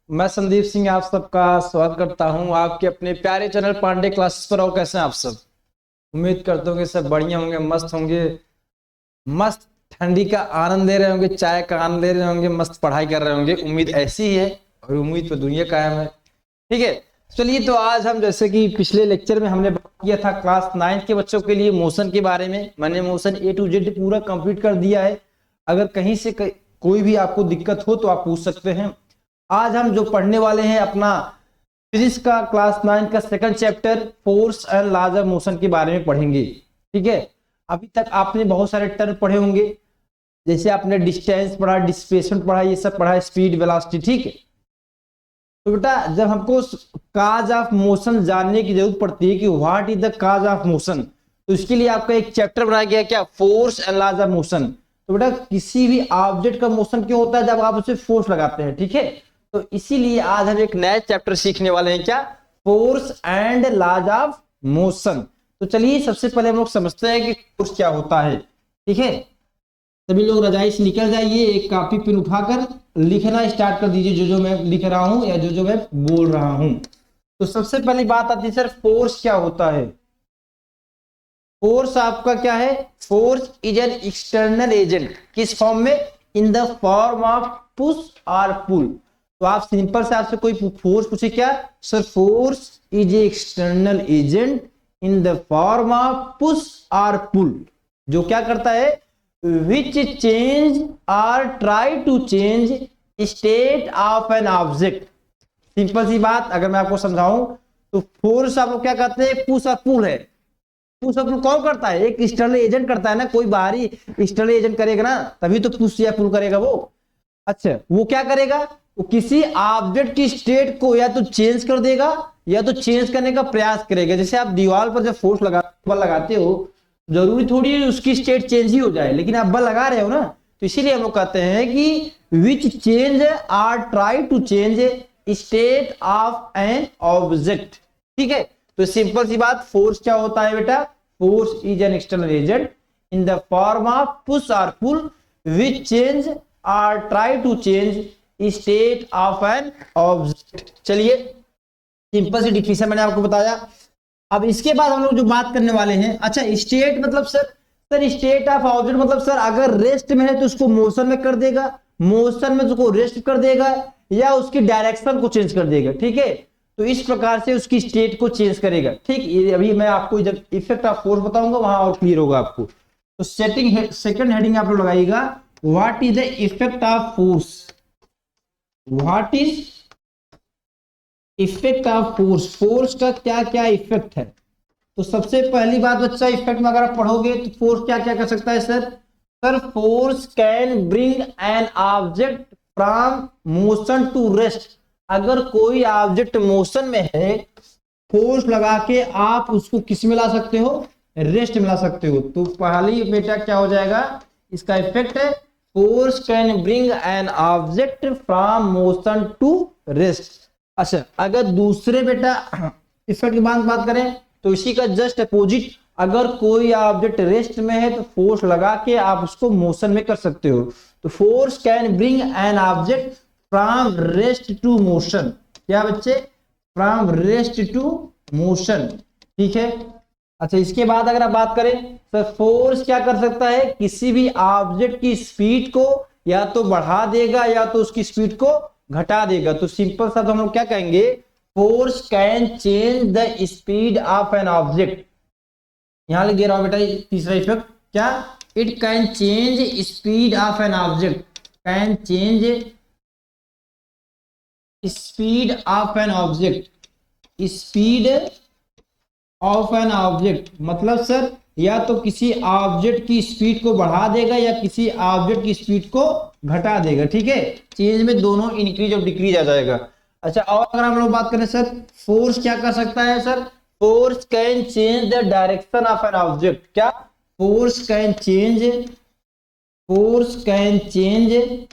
मैं संदीप सिंह आप सबका स्वागत करता हूं आपके अपने प्यारे चैनल पांडे क्लासेस पर। और कैसे हैं आप सब? उम्मीद करता हूं कि सब बढ़िया होंगे, मस्त होंगे, मस्त ठंडी का आनंद ले रहे होंगे, चाय का आनंद ले रहे होंगे, मस्त पढ़ाई कर रहे होंगे। उम्मीद ऐसी ही है और उम्मीद पर दुनिया कायम है। ठीक है, चलिए तो आज हम जैसे कि पिछले लेक्चर में हमने बात किया था क्लास 9 के बच्चों के लिए मोशन के बारे में। मैंने मोशन A to Z पूरा कंप्लीट कर दिया है। अगर कहीं से कोई भी आपको दिक्कत हो तो आप पूछ सकते हैं। आज हम जो पढ़ने वाले हैं अपना फिजिक्स का क्लास 9 का second chapter force and laws of motion के बारे में पढ़ेंगे। ठीक है, अभी तक आपने बहुत सारे टर्म पढ़े होंगे, जैसे आपने डिस्टेंस पढ़ा, डिस्प्लेसमेंट पढ़ा, ये सब पढ़ा, स्पीड, वेलोसिटी। ठीक है, तो बेटा जब हमको काज ऑफ मोशन जानने की जरूरत पड़ती है कि what is the cause of motion, तो इसके लिए आपका एक चैप्टर बनाया गया, क्या? Force and laws of motion. तो बेटा किसी भी ऑब्जेक्ट का मोशन क्यों होता है? जब आप उसे फोर्स लगाते हैं। ठीक है, तो इसीलिए आज हम एक नया चैप्टर सीखने वाले हैं, क्या? Force and laws of motion. तो चलिए सबसे पहले हम लोग समझते हैं कि फोर्स क्या होता है। ठीक है, सभी लोग रजाई से निकल जाइए, एक कॉपी पेन उठाकर लिखना स्टार्ट कर दीजिए, जो मैं लिख रहा हूं या जो मैं बोल रहा हूं। तो सबसे पहली बात आती है सर, फोर्स क्या होता है? फोर्स आपका क्या है? Force is an external agent. किस फॉर्म में? इन द फॉर्म ऑफ पुश और पुल। तो आप सिंपल से आपसे कोई फोर्स पूछे, क्या sir? Force is a external agent in the form of push और पुल, जो क्या करता है? विच चेंज और try to change state of an object. Simple सी बात अगर मैं आपको समझाऊं तो फोर्स आपको क्या कहते हैं? पुश और पुल है। पुश और पुल कौन करता है? एक एक्सटर्नल एजेंट करता है ना, कोई बाहरी एक्सटर्नल एजेंट करेगा ना, तभी तो पुश या पुल करेगा वो। अच्छा, वो क्या करेगा? वो किसी ऑब्जेक्ट की स्टेट को या तो चेंज कर देगा या तो चेंज करने का प्रयास करेगा। जैसे आप दीवार पर जब फोर्स लगाते हो, जरूरी थोड़ी है उसकी स्टेट चेंज ही हो जाए, लेकिन आप बल लगा रहे हो ना, तो इसीलिए हम लोग कहते हैं कि which change are try to change state of an object. ठीक है, तो सिंपल सी बात, फोर्स क्या होता है बेटा? Force is an external agent in the form of push और pull which change are try to change state of an object. चलिए सिंपल सी डिफिनेशन मैंने आपको बताया। अब इसके बाद हम लोग जो बात करने वाले हैं, अच्छा स्टेट मतलब सर स्टेट ऑफ ऑब्जेक्ट मतलब सर अगर रेस्ट में है तो उसको मोशन में कर देगा, मोशन में तो उसको रेस्ट कर देगा, या उसकी डायरेक्शन को चेंज कर देगा। ठीक है, तो इस प्रकार से उसकी स्टेट को चेंज करेगा। ठीक, ये अभी मैं आपको जब इफेक्ट ऑफ फोर्स बताऊंगा वहां और क्लियर होगा आपको। तो सेकंड हेडिंग आप लोग लगाइएगा, what is the effect of force. What is effect of force? Force का क्या क्या इफेक्ट है? तो सबसे पहली बात बच्चा, इफेक्ट में अगर आप पढ़ोगे तो फोर्स क्या क्या कर सकता है sir? Sir force can bring an object from motion to rest. अगर कोई ऑब्जेक्ट मोशन में है, फोर्स लगा के आप उसको किस में ला सकते हो? रेस्ट में ला सकते हो। तो पहली बेटा क्या हो जाएगा? इसका इफेक्ट है force can bring an object from motion to rest. अच्छा, अगर दूसरे बेटा इफेक्ट की बात करें तो इसी का जस्ट अपोजिट, अगर कोई ऑब्जेक्ट रेस्ट में है तो फोर्स लगा के आप उसको मोशन में कर सकते हो। तो force can bring an object from rest to motion. क्या बच्चे? From rest to motion. ठीक है, अच्छा इसके बाद अगर आप बात करें तो फोर्स क्या कर सकता है? किसी भी ऑब्जेक्ट की स्पीड को या तो बढ़ा देगा या तो उसकी स्पीड को घटा देगा। तो सिंपल सा तो हम लोग क्या कहेंगे? Force can change the speed of an object. यहां लिख दे रहा हूं बेटा तीसरा इफेक्ट, क्या? It can change speed of an object. Can change speed of an object. Speed of an object मतलब सर या तो किसी ऑब्जेक्ट की स्पीड को बढ़ा देगा या किसी ऑब्जेक्ट की स्पीड को घटा देगा। ठीक है, चेंज में दोनों इंक्रीज और डिक्रीज आ जाएगा। अच्छा, और अगर हम लोग बात करें सर, फोर्स क्या कर सकता है sir? Force can change the direction of an object. क्या? Force can change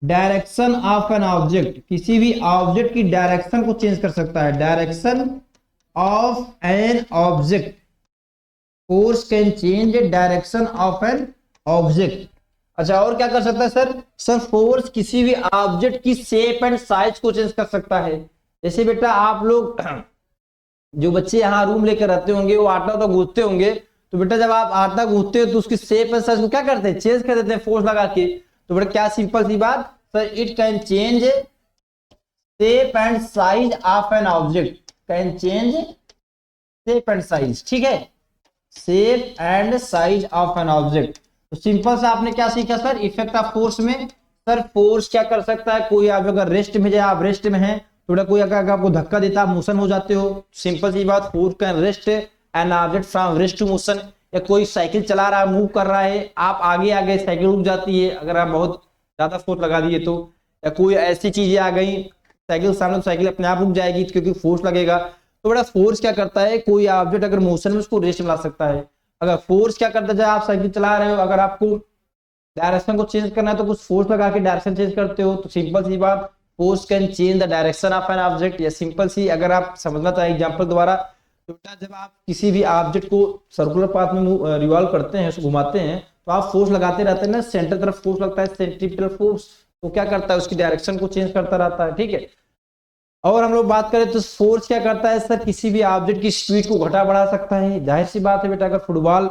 direction of an object. किसी भी ऑब्जेक्ट की डायरेक्शन को चेंज कर सकता है। Direction of an object, force can change direction of an object. अच्छा, और क्या कर सकता है सर? सर फोर्स किसी भी ऑब्जेक्ट की शेप एंड साइज को चेंज कर सकता है। जैसे बेटा आप लोग जो बच्चे यहाँ रूम लेकर रहते होंगे वो आटा तो गूंथते होंगे, तो बेटा जब आप आटा गूंथते हो तो उसकी शेप एंड साइज को क्या करते हैं? चेंज कर देते हैं फोर्स लगा के। तो बेटा क्या सिंपल सी बात sir, it can change shape and size of an object, can change shape and size, ठीक है, shape and size of an object. तो सिंपल से आपने क्या सीखा सर इफेक्ट ऑफ फोर्स में? सर फोर्स क्या कर सकता है, कोई आप अगर रेस्ट में जाए, आप रेस्ट में हैं थोड़ा, कोई अगर आपको धक्का देता, आप मोशन हो जाते हो, सिंपल सी बात, force can rest an object from rest to motion. या कोई साइकिल चला रहा है, मूव कर रहा है, आप आगे आ गए, साइकिल रुक जाती है अगर आप बहुत ज्यादा फोर्स लगा दिए तो। या कोई ऐसी चीजें आ गई, साइकिल सामने तो साइकिल अपने आप रुक जाएगी क्योंकि फोर्स लगेगा। तो बड़ा फोर्स क्या करता है, कोई ऑब्जेक्ट अगर मोशन में उसको रेस्ट में ला सकता है। अगर फोर्स क्या करता है, जब आप साइकिल चला रहे हो, अगर आपको डायरेक्शन को चेंज करना है तो कुछ फोर्स लगा के डायरेक्शन चेंज करते हो। तो सिंपल सी बात, force can change the direction of an object. या सिंपल सी अगर आप समझना चाहें एग्जांपल द्वारा, तो बेटा जब आप किसी भी ऑब्जेक्ट को सर्कुलर पाथ में रिवॉल्व करते हैं, उसको घुमाते हैं, तो आप फोर्स लगाते रहते हैं ना, सेंटर तरफ फोर्स लगता है, सेंट्रीपिटल फोर्स, तो क्या करता है उसकी डायरेक्शन को चेंज करता रहता है, ठीक है। और हम लोग बात करें तो फोर्स क्या करता है सर, किसी भी ऑब्जेक्ट की स्पीड को घटा बढ़ा सकता है। जाहिर सी बात है बेटा, अगर फुटबॉल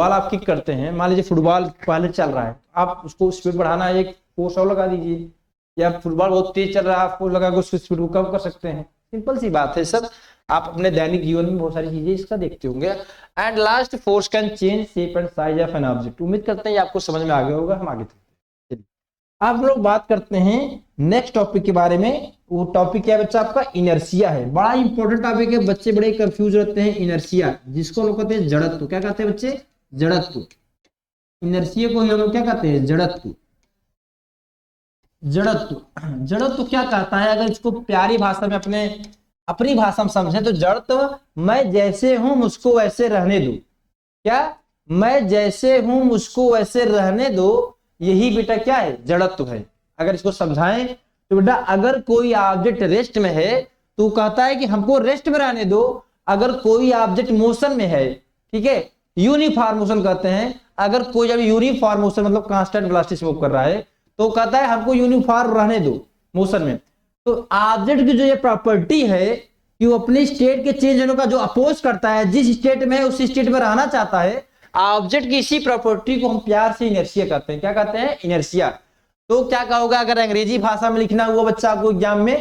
आप किक करते हैं, मान लीजिए फुटबॉल पहले चल रहा है, आप उसको स्पीड बढ़ाना है, एक फोर्स और लगा दीजिए। या फुटबॉल बहुत तेज चल रहा है, आप फोर्स लगा के उसकी स्पीड को कम कर सकते हैं। सिंपल सी बात है सर, आप अपने दैनिक जीवन में बहुत सारी चीजें इसका देखते होंगे। And last, force can change shape and size of an object. उम्मीद करते हैं आपको समझ में आ गया होगा, हम आगे चलते हैं। आप लोग बात करते हैं नेक्स्ट टॉपिक के बारे में। वो टॉपिक क्या है बच्चा आपका? इनर्शिया है। बड़ा इंपॉर्टेंट टॉपिक है, बच्चे बड़े कंफ्यूज रहते हैं। इनर्शिया जिसको लोग कहते हैं जड़त्व, क्या कहते हैं बच्चे? जड़त्व। इनर्शिया को हम लोग क्या कहते हैं? जड़त्व। जड़त्व क्या कहता है, अगर इसको प्यारी भाषा में अपनी भाषा में समझे तो जड़त्व, मैं जैसे हूं मुझको वैसे रहने दो। क्या? मैं जैसे हूं मुझको वैसे रहने दो, यही बेटा क्या है? जड़त्व है। अगर इसको समझाएं तो बेटा अगर कोई ऑब्जेक्ट रेस्ट में है तो कहता है कि हमको रेस्ट में रहने दो। अगर कोई ऑब्जेक्ट मोशन में है, ठीक है, यूनिफॉर्म मोशन कहते हैं। अगर कोई जब यूनिफॉर्म मोशन मतलब कांस्टेंट वेलोसिटी से मूव कर रहा है तो कहता है हमको यूनिफॉर्म रहने दो मोशन में। तो ऑब्जेक्ट की जो ये प्रॉपर्टी है कि वो अपने स्टेट के चेंज होने का जो अपोज करता है, जिस स्टेट में उस स्टेट में रहना चाहता है, ऑब्जेक्ट की इसी प्रॉपर्टी को हम प्यार से इनर्शिया कहते हैं। क्या कहते हैं? इनर्शिया। तो क्या कहोगे अगर अंग्रेजी भाषा में लिखना हुआ बच्चा को एग्जाम में,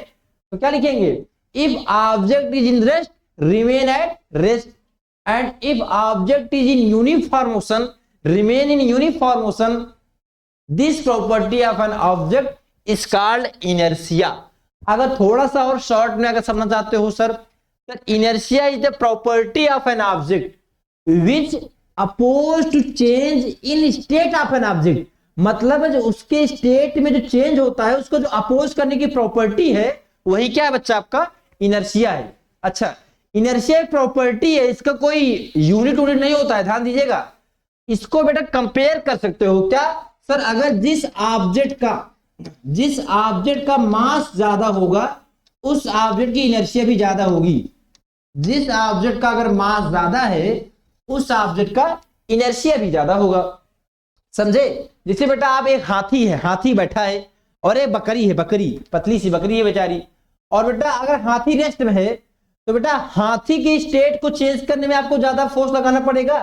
तो क्या लिखेंगे? If object is in rest remain at rest, and if object is in uniform motion remain in uniform motion. This property of an object is called inertia. अगर थोड़ा सा और शॉर्ट में अगर समझना चाहते हो sir, inertia is the property of an object which oppose to change in state of an object. मतलब है जो उसके स्टेट में जो चेंज होता है उसको जो अपोज करने की प्रॉपर्टी है वही क्या है बच्चा? आपका इनर्शिया है। अच्छा, इनर्शिया एक प्रॉपर्टी है, इसका कोई यूनिट नहीं होता है, ध्यान दीजिएगा। इसको बेटा कंपेयर कर सकते हो क्या सर? अगर जिस ऑब्जेक्ट का मास ज्यादा होगा उस ऑब्जेक्ट की इनर्शिया भी ज्यादा होगी। जिस ऑब्जेक्ट का अगर मास ज्यादा है उस ऑब्जेक्ट का इनर्शिया भी ज्यादा होगा। समझे? जैसे बेटा आप एक हाथी बैठा है, और एक बकरी है, पतली सी बकरी है बेचारी। और बेटा अगर हाथी रेस्ट में है तो बेटा हाथी की स्टेट को चेंज करने में आपको ज्यादा फोर्स लगाना पड़ेगा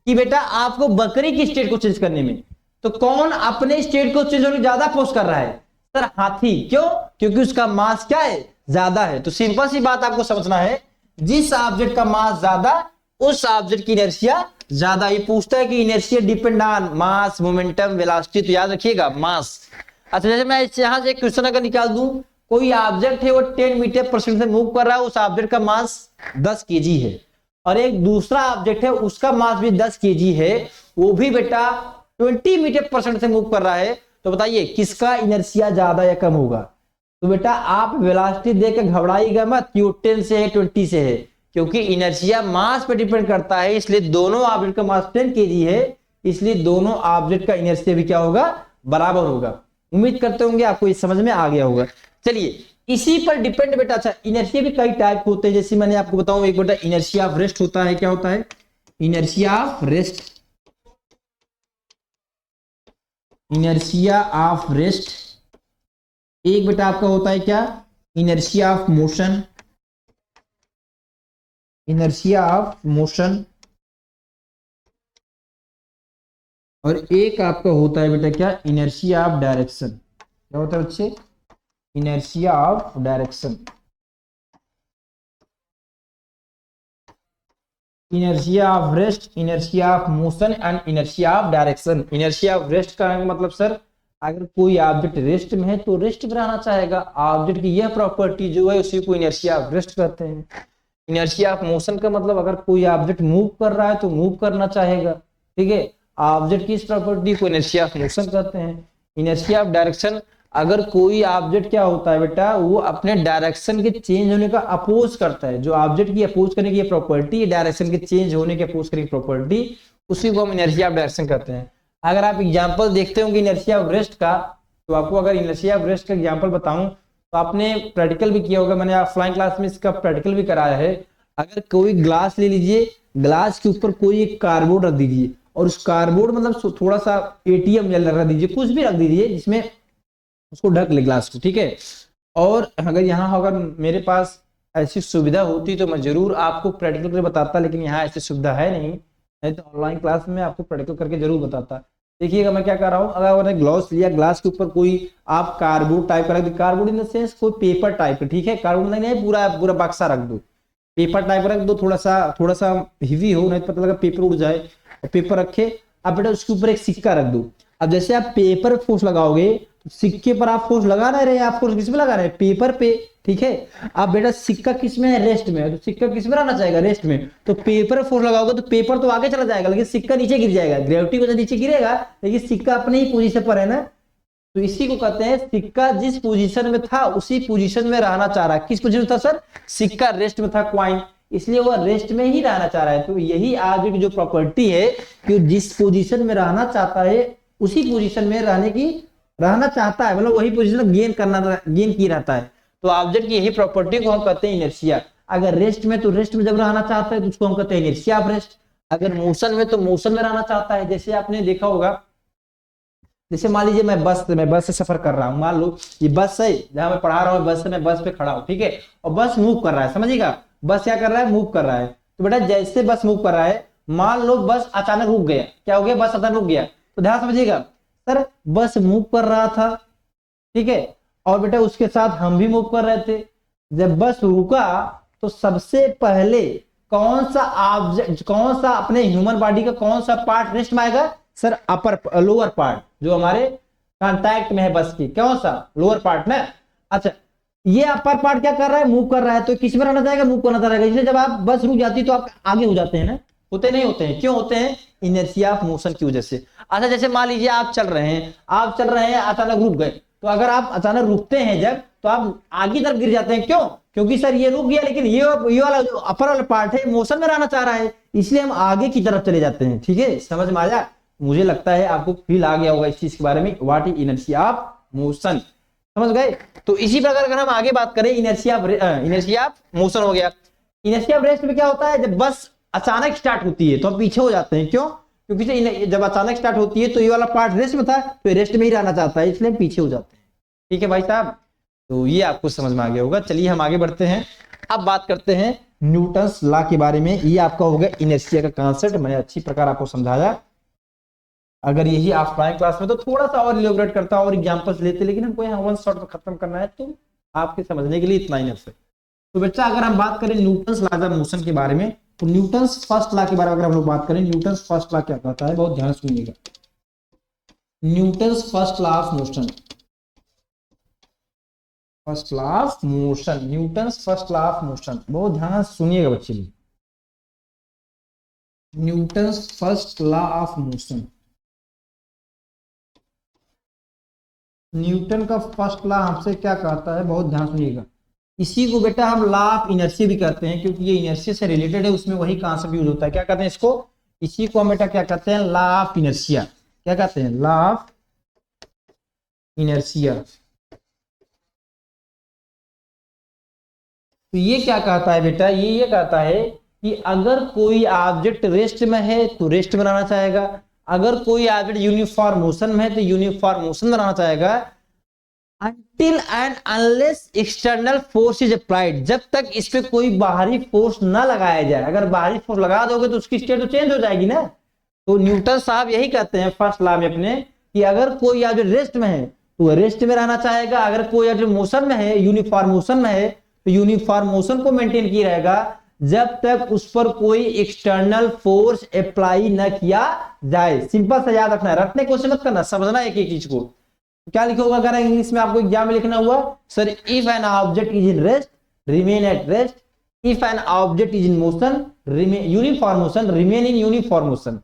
कि बेटा आपको बकरी की स्टेट को चेंज करने में? तो कौन अपने स्टेट को चेंज होने ज्यादा फोर्स कर रहा है सर? हाथी। क्यों? क्योंकि उसका मास क्या है? ज्यादा है। तो सिंपल सी बात आपको समझना है, जिस ऑब्जेक्ट का मास ज्यादा उस ऑब्जेक्ट की इनर्शिया ज्यादा। ये पूछता है कि inertia depend on mass, momentum, velocity, तो याद रखिएगा मास। अच्छा, जैसे मैं यहां से क्वेश्चन अगर निकाल दूं, कोई ऑब्जेक्ट है वो 10 मीटर पर सेकंड से मूव कर रहा है, उस ऑब्जेक्ट का मास 10 केजी है, और एक दूसरा ऑब्जेक्ट है उसका मास भी 10 केजी है, वो भी बेटा 20 मीटर पर सेकंड से मूव कर रहा है, तो बताइए किसका इनर्शिया ज्यादा या कम होगा? तो बेटा आप वेलोसिटी देकर घबराइएगा मत कि 10 से है 20 से है, क्योंकि इनर्शिया मास पे डिपेंड करता है। इसलिए दोनों ऑब्जेक्ट का मास 10 केजी है, इसलिए दोनों ऑब्जेक्ट का इनर्शिया भी क्या होगा? बराबर होगा। उम्मीद करते होंगे आपको ये समझ में आ गया होगा। चलिए, इसी पर डिपेंड बेटा। अच्छा, इनर्शिया भी कई टाइप होते हैं, जैसे मैंने आपको बताऊं, एक बेटा इनर्शिया ऑफ रेस्ट होता है। क्या होता है? Inertia of rest. Inertia of rest, एक बेटा आपका होता है क्या, inertia of motion, inertia of motion, और एक आपका होता है बेटा क्या, इनर्शिया ऑफ डायरेक्शन। क्या होता है बच्चे, inertia of direction. Inertia of rest, inertia of motion and inertia of direction. Inertia of rest का मतलब सर, अगर कोई ऑब्जेक्ट रेस्ट में है तो रेस्ट में रहना चाहेगा, ऑब्जेक्ट की यह प्रॉपर्टी जो है उसी को इनर्शिया ऑफ रेस्ट कहते हैं। इनर्शिया ऑफ मोशन का मतलब अगर कोई ऑब्जेक्ट मूव कर रहा है तो मूव करना चाहेगा, ठीक है, ऑब्जेक्ट की इस प्रॉपर्टी को इनर्शिया ऑफ मोशन कहते हैं। इनर्शिया ऑफ डायरेक्शन, अगर कोई ऑब्जेक्ट क्या होता है बेटा, वो अपने डायरेक्शन के चेंज होने का अपोज करता है, जो ऑब्जेक्ट की अपोज करने की प्रॉपर्टी है, डायरेक्शन के चेंज होने की अपोज करने की प्रॉपर्टी, उसी को हम इनर्शिया ऑफ डायरेक्शन कहते हैं। अगर आप एग्जांपल देखते होंगे इनर्शिया ऑफ रेस्ट का, तो आपको अगर इनर्शिया ऑफ रेस्ट का एग्जांपल बताऊं तो आपने प्रैक्टिकल भी किया होगा, मैंने ऑफलाइन क्लास में इसका प्रैक्टिकल भी कराया है। अगर कोई ग्लास ले लीजिए, ग्लास के ऊपर कोई एक कार्डबोर्ड रख दीजिए, और उस कार्डबोर्ड मतलब थोड़ा सा एटीएम रख दीजिए, कुछ भी रख दीजिए जिसमें उसको ढक ले ग्लास को, ठीक है। और अगर यहाँ अगर मेरे पास ऐसी सुविधा होती तो मैं जरूर आपको प्रैक्टिकल करके बताता, लेकिन यहाँ ऐसी सुविधा है नहीं तो ऑनलाइन क्लास में आपको प्रैक्टिकल करके जरूर बताता। देखिएगा मैं क्या कर रहा हूँ, अगर मैंने ग्लास लिया, ग्लास के ऊपर कोई आप कार्डबोर्ड टाइप का रख दो, कार्डबोर्ड इन द सेंस कोई पेपर टाइप का, ठीक है, कार्डबोर्ड नहीं पूरा पूरा बक्सा रख दो, पेपर टाइप रख दो, थोड़ा सा हेवी हो, नहीं तो पता लगा पेपर उड़ जाए, पेपर रखे। अब बेटा उसके ऊपर एक सिक्का रख दो। अब जैसे आप पेपर फोर्स लगाओगे, सिक्के पर आप फोर्स लगा नहीं रहे, आप फोर्स किस में लगा रहे हैं, पेपर पे, ठीक है। अब बेटा सिक्का किस में है, रेस्ट में है, तो सिक्का किस में रहना चाहेगा, रेस्ट में। तो पेपर फोर्स लगाओगे तो पेपर तो आगे चला जाएगा, लेकिन सिक्का नीचे गिर जाएगा, ग्रेविटी वजह नीचे गिरेगा, लेकिन सिक्का अपने ही पोजीशन पर है ना। तो इसी को कहते हैं सिक्का जिस पोजीशन में था उसी पोजीशन में रहना चाह रहा है। किस पोजीशन में था सर, सिक्का रेस्ट में था, क्वाइन, इसलिए वह रेस्ट में ही रहना चाह रहा है। तो यही आज की जो प्रॉपर्टी है कि जिस पोजीशन में रहना चाहता है उसी पोजीशन में रहना चाहता है, मतलब वही पोजीशन गेन की रहता है। तो ऑब्जेक्ट की यही प्रॉपर्टी को हम कहते हैं इनर्शिया। अगर रेस्ट में तो रेस्ट में जब रहना चाहता है तो उसको हम कहते हैं इनर्शिया ऑफ रेस्ट। अगर मोशन में तो मोशन में रहना चाहता है। जैसे आपने देखा होगा, जैसे मान लीजिए मैं बस से सफर कर रहा हूं, मान लो ये बस है जहां मैं पढ़ा रहा हूँ, बस से मैं बस पे खड़ा हूं, ठीक है, और बस मूव कर रहा है, समझिएगा, बस क्या कर रहा है, मूव कर रहा है। तो बेटा जैसे बस मूव कर रहा है, मान लो बस अचानक रुक गया, क्या हो गया, बस अचानक रुक गया, तो ध्यान समझिएगा सर, बस मूव कर रहा था, ठीक है, और बेटा उसके साथ हम भी मूव कर रहे थे। जब बस रुका तो सबसे पहले कौन सा अपने ह्यूमन बॉडी का कौन सा पार्ट रेस्ट में आएगा सर, लोअर पार्ट जो हमारे कांटेक्ट में है बस की, कौन सा, लोअर पार्ट ना। अच्छा, ये अपर पार्ट क्या कर रहा है, मूव कर रहा है, तो किस में रहना चाहेगा, मूव करना चाहेगा। इसलिए जब आप बस रुक जाती है तो आप आगे हो जाते हैं ना, होते नहीं होते हैं, क्यों होते हैं, इनर्शिया ऑफ मोशन की वजह से। अच्छा जैसे मान लीजिए आप चल रहे हैं अचानक रुक गए, तो अगर आप अचानक रुकते हैं जब, तो आप आगे तरफ गिर जाते हैं, क्यों, क्योंकि सर ये रुक गया, लेकिन ये वाला जो अपर वाला पार्ट है मोशन में रहना चाह रहा है, इसलिए हम आगे की तरफ चले जाते हैं। ठीक है, समझ में आया, मुझे लगता है आपको फील आ गया होगा इस चीज के बारे में, what is inertia of motion, समझ गए। तो इसी प्रकार अगर हम आगे बात करें, इनर्शिया ऑफ मोशन हो गया। इनर्शिया ऑफ रेस्ट में क्या होता है, जब बस अचानक स्टार्ट होती है तो हम पीछे हो जाते हैं, क्यों, क्योंकि जब अचानक स्टार्ट होती है तो ये वाला पार्ट रेस्ट में था, तो रेस्ट में ही रहना चाहता है, इसलिए पीछे हो जाते हैं। ठीक है भाई साहब, तो ये आपको समझ में आ गया होगा। चलिए हम आगे बढ़ते हैं, अब बात करते हैं न्यूटन्स लॉ के बारे में। ये आपका होगा इनर्शिया का कॉन्सेप्ट, मैंने अच्छी प्रकार आपको समझाया। अगर यही ऑफलाइन क्लास में तो थोड़ा सा और इलेबोरेट करता और एग्जांपल्स लेते, लेकिन हमको यहाँ वन शॉट में खत्म करना है, तो आपके समझने के लिए इतना ही है। तो बच्चा अगर हम बात करें न्यूटन्स लॉ ऑफ मोशन के बारे में, तो न्यूटन्स फर्स्ट लॉ के बारे में अगर हम लोग बात करें, न्यूटन्स फर्स्ट लॉ क्या कहता है, बहुत ध्यान से सुनिएगा। Newton's first law of motion, first law of motion, Newton's first law of motion, बहुत ध्यान से सुनिएगा बच्चे लोग। Newton's first law of motion, Newton का फर्स्ट लॉ हमसे क्या कहता है, बहुत ध्यान सुनिएगा। इसी को बेटा हम लॉ ऑफ इनर्शिया भी कहते हैं, क्योंकि ये इनर्शिया से रिलेटेड है, उसमें वही कॉन्सेप्ट यूज होता है। क्या कहते हैं इसको, इसी को हम बेटा क्या कहते हैं, लॉ ऑफ इनर्शिया। क्या कहते हैं, लॉ ऑफ इनर्शिया। तो ये क्या कहता है बेटा, ये कहता है कि अगर कोई ऑब्जेक्ट रेस्ट में है तो रेस्ट में रहना चाहेगा, अगर कोई ऑब्जेक्ट यूनिफॉर्म मोशन में है तो यूनिफॉर्म मोशन में रहना चाहेगा until and unless external force is applied, जब तक इस पे कोई बाहरी फोर्स ना लगाया जाए। अगर बाहरी फोर्स लगा दोगे तो उसकी स्टेट तो चेंज हो जाएगी ना। तो न्यूटन साहब यही कहते हैं फर्स्ट लॉ में अपने कि अगर कोई ऑब्जेक्ट रेस्ट में है तो रेस्ट में रहना चाहेगा, अगर कोई ऑब्जेक्ट मोशन में है, यूनिफॉर्म मोशन में है, तो यूनिफॉर्म मोशन को मेंटेन किया रहेगा जब तक उस पर कोई एक्सटर्नल फोर्स अप्लाई न किया जाए। सिंपल से याद रखना है, रटने की कोशिश मत करना, समझना एक एक चीज को। क्या लिखोगे अगर इंग्लिश में आपको एग्जाम में लिखना हुआ, sir if an object is in rest remain at rest, if an object is in motion remain uniform motion remain in uniform motion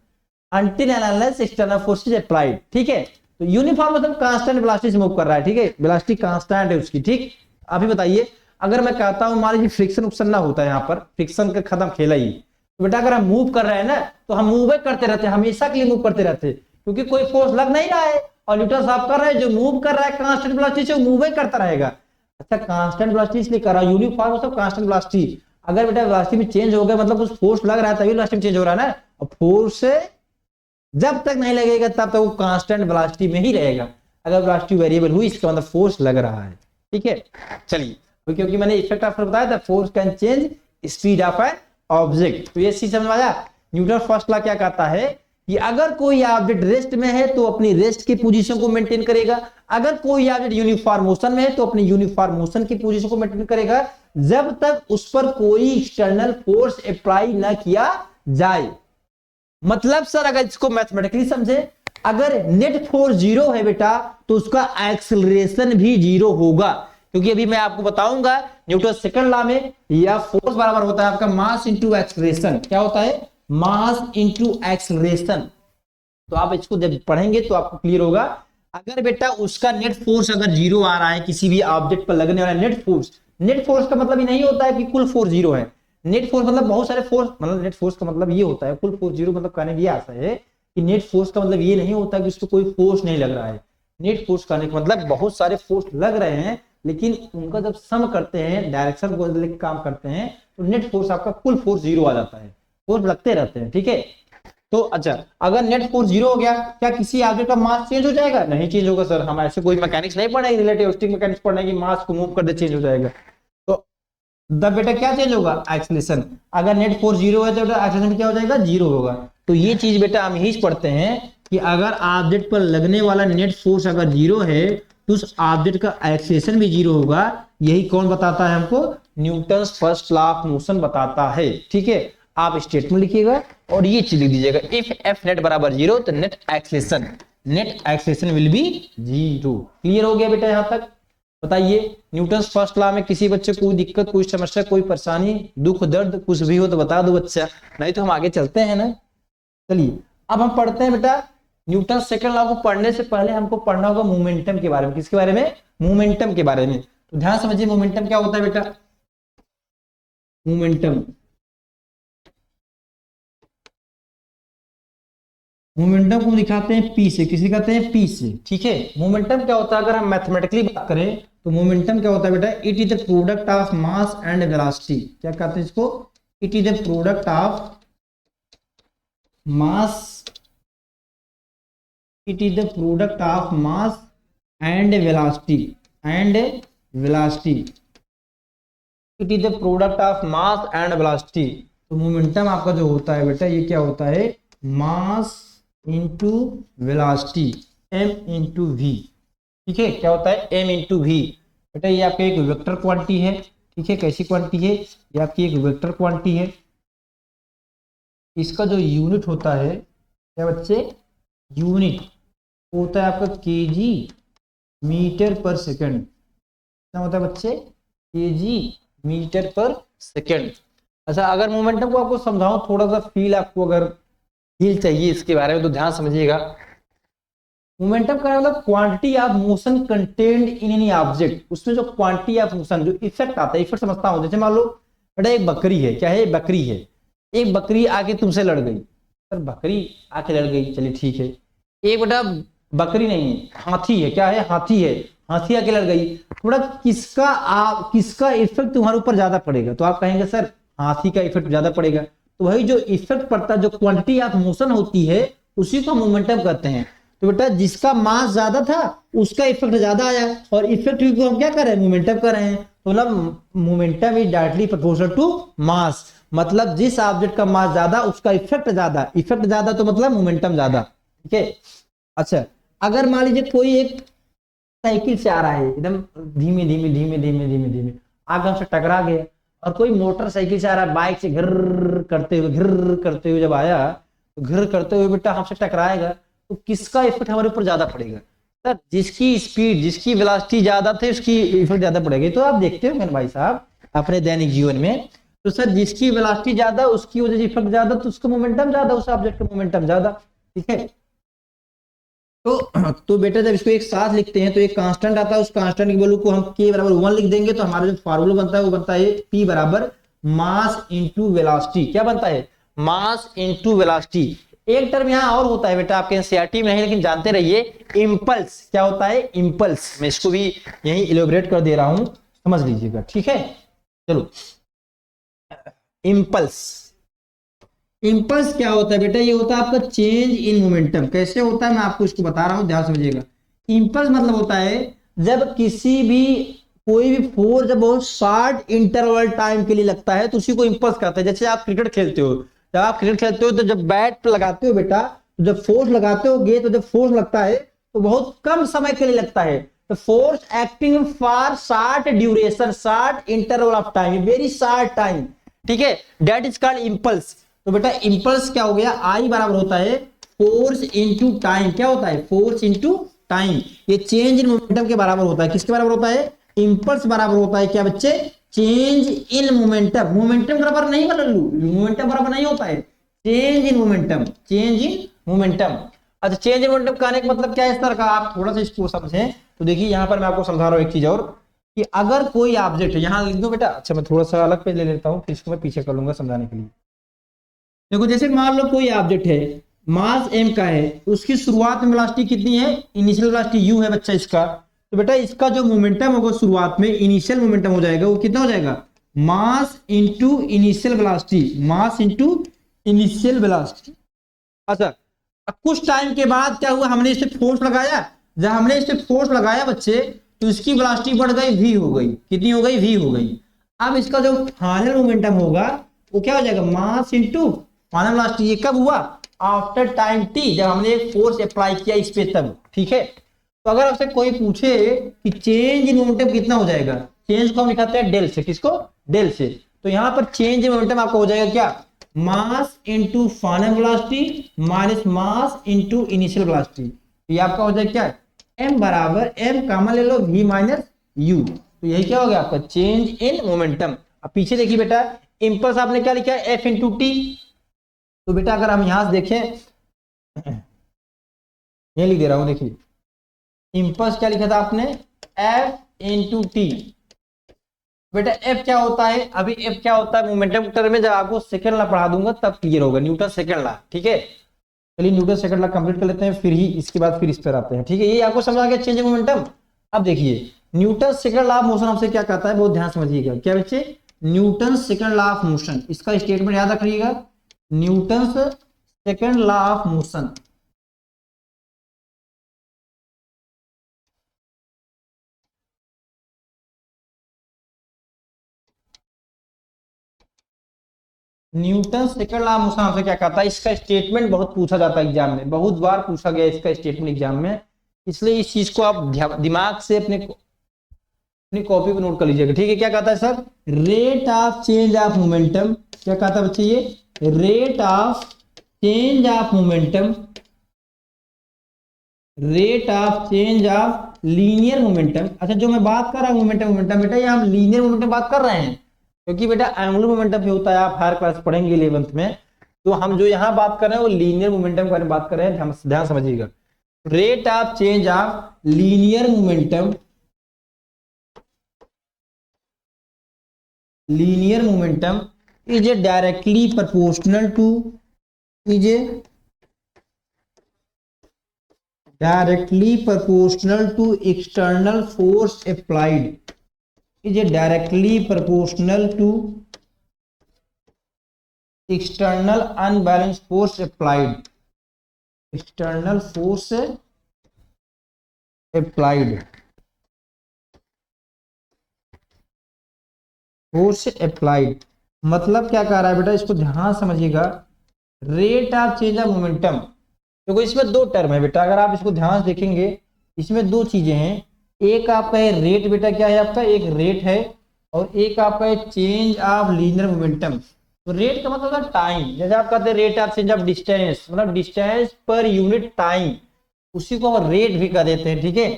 until and unless external force is applied। ठीक है, तो uniform मतलब constant velocity से move कर रहा है। ठीक है, वेलोसिटी कांस्टेंट है उसकी। ठीक, अभी बताइए अगर मैं कहता हूं मान लीजिए फ्रिक्शन उक्शन ना होता है, यहाँ पर फ्रिक्शन का खत्म खेला ही, तो बेटा अगर हम मूव कर रहे हैं ना तो हम मूव करते रहते हैं, हमेशा के लिए मूव करते रहते हैं, क्योंकि कोई फोर्स लग नहीं रहा है और न्यूटन साहब कर रहे हैं जो मूव कर रहा है कांस्टेंट वेलोसिटी से मूव करता रहेगा। अच्छा, कांस्टेंट वेलोसिटी इसलिए कर रहा है, यूनिफॉर्म मतलब कांस्टेंट वेलोसिटी। अगर बेटा वेलोसिटी में चेंज हो गया मतलब उस फोर्स लग रहा है तभी वेलोसिटी में चेंज हो रहा है ना, और फोर्स से जब तक नहीं लगेगा तब तक वो कांस्टेंट वेलोसिटी में ही रहेगा। अगर वेलोसिटी वेरिएबल हुई इसका मतलब फोर्स लग रहा है। ठीक है, चलिए, तो क्योंकि मैंने इफेक्ट आपको बताया था force can change speed of an object, तो ये चीज समझ आया। न्यूटन फर्स्ट लॉ क्या कहता है कि अगर कोई ऑब्जेक्ट रेस्ट में है तो अपनी रेस्ट की पोजीशन को मेंटेन करेगा, अगर कोई ऑब्जेक्ट यूनिफॉर्म मोशन में है तो अपनी यूनिफॉर्म मोशन की पोजीशन को मेंटेन करेगा जब तक उस पर कोई एक्सटर्नल फोर्स अप्लाई ना किया जाए। मतलब सर अगर इसको मैथमेटिकली समझे, अगर नेट फोर्स जीरो है बेटा तो उसका एक्सेलरेशन भी जीरो होगा, क्योंकि अभी मैं आपको बताऊंगा न्यूटन सेकंड लॉ में या फोर्स बराबर होता है आपका मास इंटू एक्सेलरेशन। क्या होता है? Mass into acceleration. तो आप इसको जब पढ़ेंगे तो आपको क्लियर होगा। अगर बेटा उसका नेट फोर्स अगर जीरो आ रहा है किसी भी ऑब्जेक्ट पर लगने वाला नेट फोर्स का मतलब ये नहीं होता है कि कुल फोर्स जीरो है। नेट फोर्स मतलब बहुत सारे फोर्स, मतलब नेट फोर्स का मतलब ये होता है, कुल फोर्स जीरो मतलब कहने की ऐसा है कि नेट फोर्स का मतलब ये नहीं होता कि उसको कोई फोर्स नहीं लग रहा है। नेट फोर्स कहने का मतलब बहुत सारे फोर्स लग रहे हैं लेकिन उनका जब सम करते हैं, डायरेक्शन को लेकर काम करते हैं, तो नेट फोर्स आपका कुल फोर्स जीरो आ जाता है। फोर्स लगते रहते हैं। ठीक है, तो अच्छा, अगर नेट फोर्स जीरो हो गया क्या किसी ऑब्जेक्ट का मास चेंज हो जाएगा? नहीं चेंज होगा सर, हम ऐसे कोई मैकेनिक्स नहीं पढ़ेंगे, रिलेटिविस्टिक मैकेनिक्स पढ़ेंगे, मास को मूव कर दे चेंज हो जाएगा। तो तब बेटा क्या चेंज होगा? एक्सेलरेशन। अगर नेट फोर्स जीरो है तो बेटा एक्सेलरेशन क्या हो जाएगा? जीरो होगा। तो ये चीज बेटा हम ही पढ़ते हैं कि अगर ऑब्जेक्ट पर लगने वाला नेट फोर्स अगर जीरो है तो उस ऑब्जेक्ट का एक्सेलरेशन भी जीरो होगा। यही कौन बताता है हमको? Newton first law of motion बताता है। ठीक है, आप स्टेटमेंट लिखिएगा और ये चीज लिख दीजिएगा, इफ एफ नेट बराबर जीरो तो net acceleration will be zero. Clear हो गया बेटा यहां तक? बताइए, न्यूटन फर्स्ट लॉ में किसी बच्चे को कोई दिक्कत, कोई समस्या, कोई परेशानी, दुख दर्द कुछ भी हो तो बता दो बच्चा, नहीं तो हम आगे चलते हैं ना। चलिए अब हम पढ़ते हैं बेटा न्यूटन सेकंड लॉ को पढ़ने से पहले हमको पढ़ना होगा मोमेंटम के बारे में। किसके बारे में? मोमेंटम के बारे में। तो ध्यान समझिए मोमेंटम क्या होता है बेटा। मोमेंटम को दिखाते हैं पी से, किसी कहते हैं पी से। ठीक है, मोमेंटम क्या होता है अगर हम मैथमेटिकली बात करें तो मोमेंटम क्या होता है बेटा? It is the product of mass and velocity. क्या कहते हैं इसको? It is the product of mass, it is the product of mass and velocity, it is the product of mass and velocity. तो momentum आपका जो होता है बेटा ये क्या होता है? Mass into velocity, m into V. ठीक है, क्या होता है? m into V. बेटा ये आपका एक वेक्टर क्वांटिटी है। ठीक है, कैसी क्वांटिटी है? ये आपकी एक वेक्टर क्वांटिटी है। इसका जो यूनिट होता है क्या बच्चे? यूनिट होता है आपका केजी मीटर पर सेकंड। क्या होता है बच्चे? केजी मीटर पर सेकंड। अच्छा, अगर मोमेंटम को आपको समझाऊं, थोड़ा सा फील आपको अगर फील चाहिए इसके बारे में तो ध्यान समझिएगा। मोमेंटम का मतलब quantity of motion contained in any object. उसमें जो क्वांटिटी ऑफ मोशन, जो इफेक्ट आता है, इफेक्ट समझता हूं। जैसे मान लो बेटा एक बकरी है, क्या है? बकरी है। एक बकरी आके तुमसे लड़ गई, सर बकरी आके लड़ गई, चलिए ठीक है। एक बेटा बकरी नहीं है, हाथी है। क्या है? हाथी है। हाथी आके लड़ गई, थोड़ा किसका इफेक्ट तुम्हारे ऊपर ज्यादा पड़ेगा? तो आप कहेंगे सर हाथी का इफेक्ट ज्यादा पड़ेगा। तो वही जो इफेक्ट पड़ता है, जो क्वांटिटी ऑफ मोशन होती है उसी को मोमेंटम कहते हैं। तो बेटा जिसका मास ज्यादा था उसका इफेक्ट ज्यादा आया, और इफेक्ट को हम क्या कर रहे हैं, मोमेंटम कर रहे हैं। तो मतलब momentum is directly proportional to mass, मतलब जिस ऑब्जेक्ट का मास ज्यादा उसका इफेक्ट ज्यादा, इफेक्ट ज्यादा तो मतलब मोमेंटम ज्यादा। ठीक है। अच्छा, अगर मान लीजिए कोई एक साइकिल से आ रहा है एकदम धीमे धीमे धीमे धीमे धीमे धीमे, आगे हमसे टकरा गया, और कोई मोटरसाइकिल से आ रहा है बाइक से घिर करते हुए जब आया, तो घिर करते हुए बेटा हमसे टकराएगा, तो किसका इफेक्ट हमारे ऊपर ज्यादा पड़ेगा? सर जिसकी स्पीड, जिसकी वेलोसिटी ज्यादा थे उसकी इफेक्ट ज्यादा पड़ेगी। तो आप देखते हो मेरे भाई साहब अपने दैनिक जीवन में, तो सर जिसकी वेलोसिटी ज्यादा उसकी वजह से इफेक्ट ज्यादा, तो उसका मोमेंटम ज्यादा, उस ऑब्जेक्ट का मोमेंटम ज्यादा। ठीक है। तो बेटा जब इसको एक साथ लिखते हैं तो एक कांस्टेंट आता है, उस कांस्टेंट की वैल्यू को हम k बराबर 1 लिख देंगे, तो हमारा जो फार्मूला बनता है वो बनता है p बराबर मास इंटू वेलोसिटी। क्या बनता है? Mass into velocity. एक टर्म यहाँ और होता है बेटा, आपके एनसीईआरटी में नहीं लेकिन जानते रहिए, इंपल्स। क्या होता है? इंपल्स। मैं इसको भी यही इलेबोरेट कर दे रहा हूं, समझ लीजिएगा। ठीक है, चलो। इंपल्स, इंपल्स क्या होता है बेटा? ये होता है आपका चेंज इन मोमेंटम। कैसे होता है मैं आपको इसको बता रहा हूं, ध्यान समझिएगा। इंपल्स मतलब होता है जब किसी भी, कोई भी फोर्स जब बहुत शॉर्ट इंटरवल टाइम के लिए लगता है तो उसी को इंपल्स कहते हैं। जैसे आप क्रिकेट खेलते हो, जब आप क्रिकेट खेलते हो तो जब बैट लगाते हो बेटा, तो जब फोर्स लगाते हो तो जब फोर्स लगता है तो बहुत कम समय के लिए लगता है। तो force acting for short duration, short interval of time, very short time. ठीक है, दैट इज कॉल्ड इंपल्स। तो बेटा इंपल्स क्या हो गया? आई बराबर होता है फोर्स इंटू टाइम। क्या होता है? Force into time. ये चेंज इन मोमेंटम के बराबर होता है। किसके बराबर होता है? इंपल्स बराबर होता है क्या बच्चे? Change in momentum. मोमेंटम बराबर नहीं बदलू, मोमेंटम बराबर नहीं होता है, change in momentum, change in momentum. अच्छा, चेंज इन मोमेंटम कहने का मतलब क्या है इस तरह का? आप थोड़ा सा इसको समझें तो देखिए, यहां पर मैं आपको समझा रहा हूं एक चीज और, कि अगर कोई ऑब्जेक्ट है, यहां लिख दो बेटा। अच्छा, मैं थोड़ा सा अलग पेज ले लेता हूं, फिर इसको मैं पीछे कर लूंगा समझाने के लिए। देखो, जैसे मान लो कोई ऑब्जेक्ट है, मास m का है, उसकी शुरुआत में वेलोसिटी कितनी है? इनिशियल वेलोसिटी u है बच्चा इसका। तो बेटा इसका जो मोमेंटम होगा शुरुआत में, इनिशियल मोमेंटम हो जाएगा, वो कितना हो जाएगा? Mass into initial velocity, mass into initial velocity. अच्छा, अब कुछ टाइम के बाद क्या हुआ? हमने इसे फोर्स लगाया, जब हमने इसे फोर्स लगाया बच्चे, तो इसकी वेलोसिटी बढ़ गई, v हो गई। कितनी हो गई? v हो गई। अब इसका जो फाइनल मोमेंटम होगा वो क्या हो जाएगा? Mass into final velocity. ये कब हुआ? आफ्टर टाइम t, जब हमने फोर्स अप्लाई किया इस पे तब। ठीक है। तो अगर आपसे कोई पूछे कि चेंज इन मोमेंटम कितना हो जाएगा, चेंज को हम लिखाते हैं डेल से। किसको? डेल से। तो यहां पर चेंज इन मोमेंटम आपका हो जाएगा क्या? Mass into final velocity minus mass into initial velocity. ये आपका हो जाएगा क्या? m बराबर, m कॉमन ले लो, v माइनस u। तो यही क्या हो गया आपका? Change in momentum. अब पीछे देखिए बेटा, इंपल्स आपने क्या लिखा है? f into T. तो बेटा अगर हम यहां से देखें, ये लिख दे रहा हूं, देखिए इंपल्स क्या लिखा था आपने? f into T. बेटा f क्या होता है? अभी f क्या होता है मोमेंटम टर्म में, जब आपको सेकंड लॉ पढ़ा दूंगा तब क्लियर होगा, न्यूटन सेकंड लॉ। ठीक है, चलिए न्यूटन सेकंड लॉ कंप्लीट कर लेते हैं, फिर ही इसके बाद फिर इस पर आते हैं। ठीक है, ये आपको समझ आ गया चेंज इन मोमेंटम। अब देखिए Newton second law of motion हमसे क्या कहता है, बहुत ध्यान समझिएगा। क्या बच्चे? Newton second law of motion, इसका स्टेटमेंट याद रखिएगा। Newton second law of motion. Newton second law of motion हमसे क्या कहता है? इसका स्टेटमेंट बहुत पूछा जाता है एग्जाम में, बहुत बार पूछा गया इसका स्टेटमेंट एग्जाम में, इसलिए इस चीज को आप दिमाग से अपनी कॉपी पर नोट कर लीजिएगा। ठीक है, क्या कहता है sir? Rate of change of momentum. क्या कहता है बच्चे? ये rate of change of momentum, rate of change of linear momentum. अच्छा, जो मैं बात कर रहा हूं मोमेंटम, मोमेंटम बेटा ये हम लीनियर मोमेंटम बात कर रहे हैं, क्योंकि बेटा एंगुलर मोमेंटम भी होता है, आप हायर क्लास पढ़ेंगे 11th में। तो हम जो यहाँ बात कर रहे हैं वो लीनियर मोमेंटम के बारे में बात कर रहे हैं, ध्यान समझिएगा। Rate of change of linear momentum, linear momentum is a directly proportional to, is a directly proportional to external force applied, is a directly proportional to external unbalanced force applied, external force applied, force applied मतलब क्या कह रहा है बेटा, इसको ध्यान समझिएगा। Rate of change of momentum, देखो इसमें दो टर्म है बेटा, अगर आप इसको ध्यान से देखेंगे इसमें दो चीजें हैं। एक आपका है रेट, बेटा क्या है आपका, एक रेट है, और एक आपका है चेंज ऑफ लीनियर मोमेंटम। तो रेट का मतलब होता है टाइम, जैसे आप कहते हैं rate of change of distance, मतलब डिस्टेंस पर यूनिट टाइम, उसी को हम रेट भी कह देते हैं, ठीक है।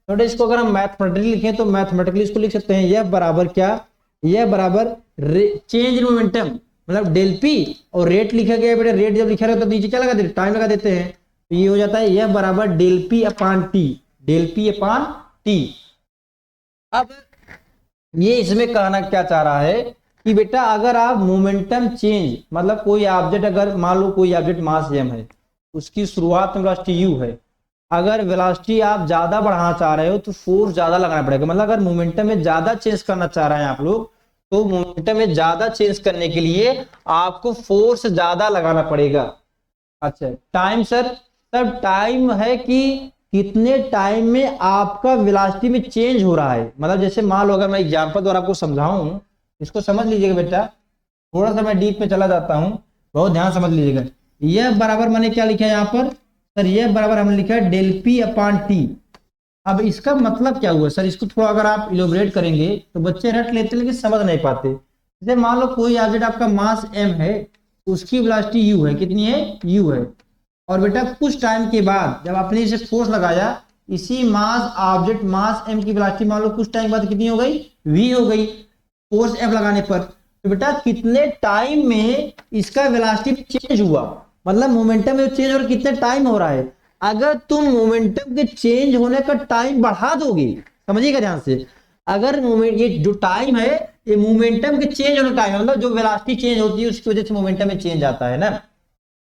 तो इसको अगर हम मैथमेटिकली लिखें तो मैथमेटिकली इसको लिख सकते हैं, यह बराबर क्या, यह बराबर चेंज इन मोमेंटम मतलब डेल पी, और रेट लिखा गया बेटा, रेट जब लिखा रहता है तो नीचे क्या लगा देते, टाइम लगा देते हैं, तो ये हो जाता है यह बराबर del P upon T, del P upon T. अब ये इसमें कहना क्या चाह रहा है कि बेटा अगर आप मोमेंटम चेंज मतलब कोई ऑब्जेक्ट, अगर मान लो कोई ऑब्जेक्ट मास m है, उसकी शुरुआत में वेलोसिटी u है, अगर वेलोसिटी आप ज्यादा बढ़ाना चाह रहे हो तो फोर्स ज्यादा लगाना पड़ेगा। मतलब अगर मोमेंटम में ज्यादा चेंज करना चाह रहे हैं आप लोग, तो मोमेंटम में ज्यादा चेंज करने के लिए आपको फोर्स ज्यादा लगाना पड़ेगा। अच्छा टाइम सर, तब टाइम है कि कितने टाइम में आपका वेलोसिटी में चेंज हो रहा है। मतलब जैसे मान लो अगर मैं एग्जांपल द्वारा आपको समझाऊं, इसको समझ लीजिएगा बेटा, थोड़ा सा मैं डीप में चला जाता हूं, बहुत ध्यान समझ लीजिएगा। यह बराबर मैंने क्या लिखा है यहाँ पर सर, यह बराबर हमने लिखा है डेल पी अपान टी। अब इसका मतलब क्या हुआ सर, इसको थोड़ा अगर आप इलोबरेट करेंगे तो बच्चे रट लेते लेकिन समझ नहीं पाते। जैसे मान लो कोई ऑब्जेक्ट आपका मास m है, उसकी वेलोसिटी u है, कितनी है, u है, और बेटा कुछ टाइम के बाद जब आपने इसे फोर्स लगाया, इसी मास ऑब्जेक्ट मास m की वेलोसिटी मान लो कुछ टाइम बाद कितनी हो गई, v हो गई, फोर्स f लगाने पर। तो बेटा कितने टाइम में इसका वेलोसिटी चेंज हुआ, मतलब मोमेंटम में चेंज और कितने टाइम हो रहा है। अगर तुम मोमेंटम के चेंज होने का टाइम बढ़ा दोगे, समझिएगा ध्यान से, अगर मोमेंट ये जो टाइम है ये मोमेंटम के चेंज होने का टाइम है, मतलब जो वेलोसिटी चेंज होती है उसकी वजह से मोमेंटम में चेंज आता है ना।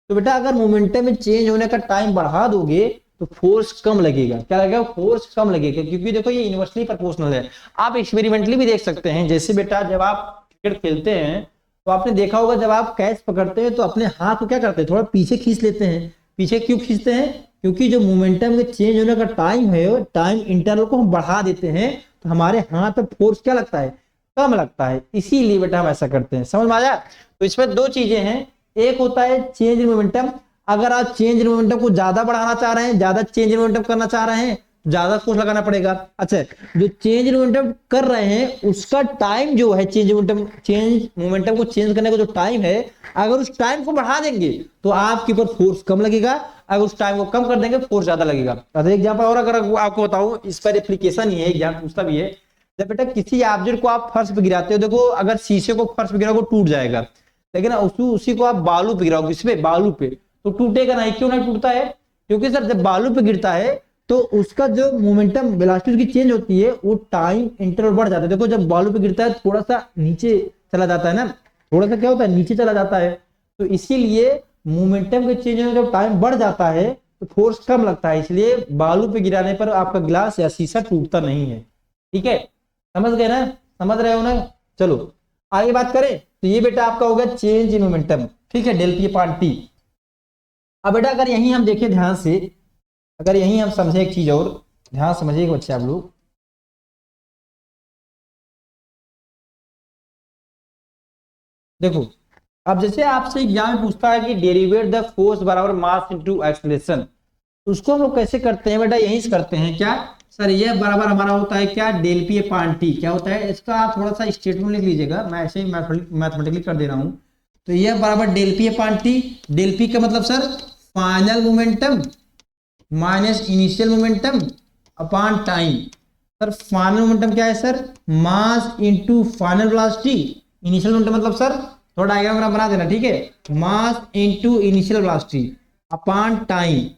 तो बेटा अगर मोमेंटम में चेंज होने का टाइम बढ़ा दोगे तो फोर्स कम लगेगा। क्या लगेगा, फोर्स कम लगेगा, क्योंकि देखो ये इनवर्सली प्रोपोर्शनल है। आप एक्सपेरिमेंटली भी देख सकते हैं, जैसे बेटा जब आप क्रिकेट खेलते हैं तो आपने देखा होगा जब आप कैच पकड़ते हैं तो अपने हाथ को क्या करते हैं, थोड़ा पीछे खींच लेते हैं। पीछे क्यों खींचते हैं, क्योंकि जो मोमेंटम के चेंज होने का टाइम है, टाइम इंटरवल को हम बढ़ा देते हैं, तो हमारे हाथ पर फोर्स क्या लगता है, कम लगता है, इसीलिए बेटा हम ऐसा करते हैं। समझ में आया। तो इसमें दो चीजें हैं, एक होता है चेंज इन मोमेंटम, अगर आप चेंज इन मोमेंटम को ज्यादा बढ़ाना चाह रहे हैं, ज्यादा चेंज इन मोमेंटम करना चाह रहे हैं, ज्यादा फोर्स लगाना पड़ेगा। अच्छा जो चेंज इन मोमेंटम कर रहे हैं उसका टाइम जो है, चेंज मोमेंटम को चेंज करने का जो टाइम है, अगर उस टाइम को बढ़ा देंगे तो आपके ऊपर फोर्स कम लगेगा, अगर उस टाइम को कम कर देंगे फोर्स ज्यादा लगेगा। एग्जाम्पल और अगर आपको बताऊं, इस पर एप्लीकेशन ही है, एग्जाम पूछता भी है। जब बेटा किसी ऑब्जेक्ट को आप फर्श पे गिराते हो, देखो अगर शीशे को फर्श पे गिराओगे टूट जाएगा, लेकिन उसी को आप बालू पे गिराओगे, किस पे, बालू पे, तो टूटेगा नहीं। क्यों नहीं टूटता है, क्योंकि सर जब बालू पे गिरता है तो उसका जो मोमेंटम वेलोसिटी की चेंज होती है वो टाइम इंटरवल बढ़ जाता है। देखो जब बालू पे गिरता है थोड़ा सा नीचे चला जाता है ना, थोड़ा सा क्या होता है, नीचे चला जाता है, तो इसीलिए मोमेंटम के चेंज होने जब टाइम बढ़ जाता है तो फोर्स कम लगता है, इसलिए बालू पे गिराने पर आपका गिलास या शीशा टूटता नहीं है। ठीक है, समझ गए ना, समझ रहे हो ना। चलो आगे बात करें, तो ये बेटा आपका होगा चेंज इन मोमेंटम, ठीक है, डेल पी अपान टी। अब बेटा अगर यही हम देखें ध्यान से, अगर यही हम समझे एक चीज और, ध्यान समझिएगा बच्चे आप लोग, देखो अब जैसे आपसे एग्जाम में पूछता है कि डेरिवेट द फोर्स बराबर मास इनटू एक्सेलरेशन, उसको हम लोग कैसे करते हैं बेटा, यही से करते हैं क्या सर, ये बराबर हमारा होता है क्या, डेल पी अपान टी। क्या होता है, इसका आप थोड़ा सा स्टेटमेंट लिख लीजिएगा, मैं ऐसे ही मैथमेटिकली कर दे रहा हूं। तो यह बराबर del P upon T, del P का मतलब sir final momentum minus initial momentum upon time. Sir final momentum क्या है sir, mass into final velocity, initial momentum मतलब सर थोड़ा डायग्राम बना देना, ठीक है, mass into initial velocity upon time.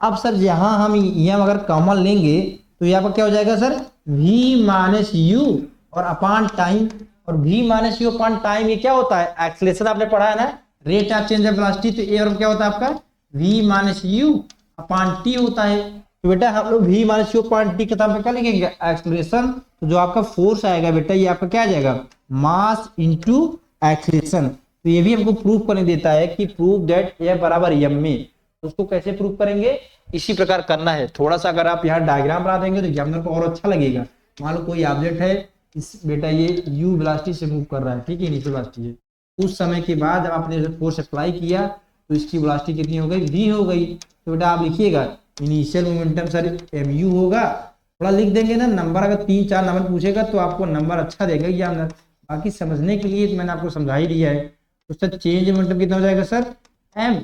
अब सर यहां हम यह अगर कॉमन लेंगे तो यहाँ पर क्या हो जाएगा सर, v माइनस यू और अपान टाइम, और v minus you upon time ये क्या होता है, एक्सेलरेशन आपने पढ़ा है ना, rate of change of velocity. तो ये और क्या होता है आपका v minus you upon T होता है। तो बेटा हम लोग v minus you upon T के तरफ क्या लिखेंगे, एक्सेलरेशन। तो जो आपका फोर्स आएगा बेटा ये आपका क्या आ जाएगा, मास इंटू एक्सेलरेशन। तो ये भी हमको प्रूव करने देता है कि प्रूव दैट ये बराबर m में। उसको कैसे प्रूव करेंगे, इसी प्रकार करना है। थोड़ा सा अगर आप यहाँ डायग्राम बना देंगे तो एग्जामिनर को और अच्छा लगेगा। मान लो कोई ऑब्जेक्ट है, इस बेटा ये यू वेलोसिटी से मूव कर रहा है, ठीक है, इनिशियल वेलोसिटी है। उस समय के बाद जब आपने फोर्स अप्लाई किया तो इसकी वेलोसिटी कितनी हो गई, वी हो गई। तो बेटा आप लिखिएगा initial momentum sir M U होगा, थोड़ा लिख देंगे ना, नंबर अगर 3-4 नंबर पूछेगा तो आपको नंबर अच्छा देगा एग्जामिनर। बाकी समझने के लिए मैंने आपको समझा ही दिया है। तो सर चेंज मोमेंटम कितना हो जाएगा sir, M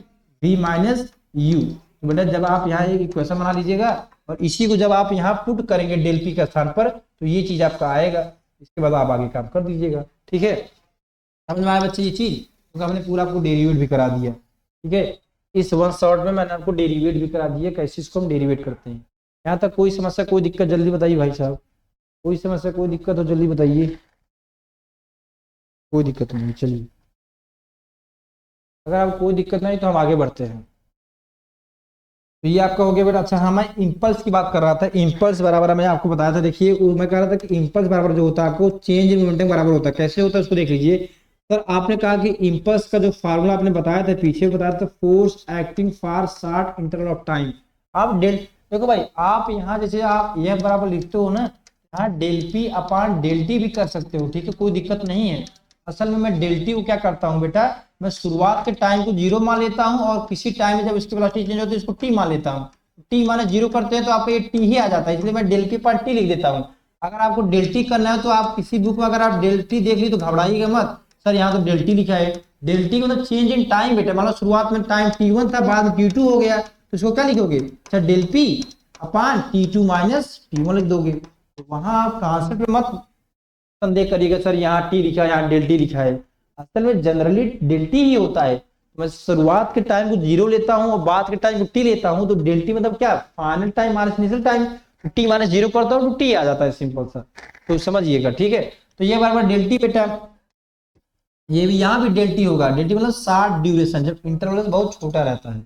V minus U. तो बेटा जब आप यहाँ एक इक्वेशन बना लीजिएगा और इसी को जब आप यहाँ पुट करेंगे डेल पी के स्थान पर तो ये चीज आपका आएगा। इसके बाद आप आगे काम कर दीजिएगा, ठीक है। समझ में आया बच्चे ये चीज, तो हमने पूरा आपको डेरिवेट भी करा दिया, ठीक है। इस वन शॉट में मैंने आपको डेरिवेट भी करा दिया, कैसे इसको हम डेरिवेट करते हैं। यहाँ तक कोई समस्या कोई दिक्कत जल्दी बताइए भाई साहब, कोई समस्या कोई दिक्कत हो जल्दी बताइए। कोई दिक्कत नहीं, चलिए अगर आपको कोई दिक्कत नहीं तो हम आगे बढ़ते हैं। तो ये आपका हो गया बेटा। अच्छा हाँ, मैं इम्पल्स की बात कर रहा था। इम्पल्स बराबर मैं आपको बताया था, देखिए मैं कह रहा था कि इम्पल्स बराबर जो होता है आपको चेंज इन मोमेंटम बराबर होता है। कैसे होता है उसको देख लीजिए सर। आपने कहा कि इम्पल्स का जो फार्मूला आपने बताया था, पीछे बताया था, force acting for short interval of time. आप डेल देखो भाई, आप यहाँ जैसे आप यह बराबर लिखते हो ना, यहाँ del P upon del T भी कर सकते हो, ठीक है, कोई दिक्कत नहीं है। असल में मैं डेल टी को क्या करता हूँ बेटा, मैं शुरुआत के टाइम को 0 मान लेता हूँ और किसी टाइम में जब इसकी वेलोसिटी चेंज होती है इसको टी मान लेता हूँ। टी माने 0 करते हैं तो आपका ये टी ही आ जाता है, इसलिए मैं डेल पी पर टी लिख देता हूँ। अगर आपको डेल टी करना है तो आप किसी बुक में अगर आप डेल टी देख ली तो घबराइएगा मत, सर यहाँ तो डेल टी लिखा है। डेल टी मतलब चेंज इन टाइम बेटा, मतलब शुरुआत में टाइम t1 था, बाद में t2 हो गया, तो इसको क्या लिखोगे sir, del P upon t2 minus t1 लिख दोगे। तो वहां आप कॉन्सेप्ट में मत संदेह करिएगा सर यहाँ टी लिखा है यहाँ डेल टी लिखा है। असल में जनरली डेल टी ही होता है। मैं शुरुआत के टाइम को 0 लेता हूँ और बाद के टाइम को टी लेता हूँ, तो डेल टी मतलब क्या, final time minus initial time. T minus 0 करता हूँ तो टी आ जाता है, सिंपल सा, तो समझिएगा, ठीक है। तो ये बार डेल टी बेटा, ये भी यहाँ भी डेल टी होगा। डेल टी मतलब शॉर्ट ड्यूरेशन, जब इंटरवल बहुत छोटा रहता है।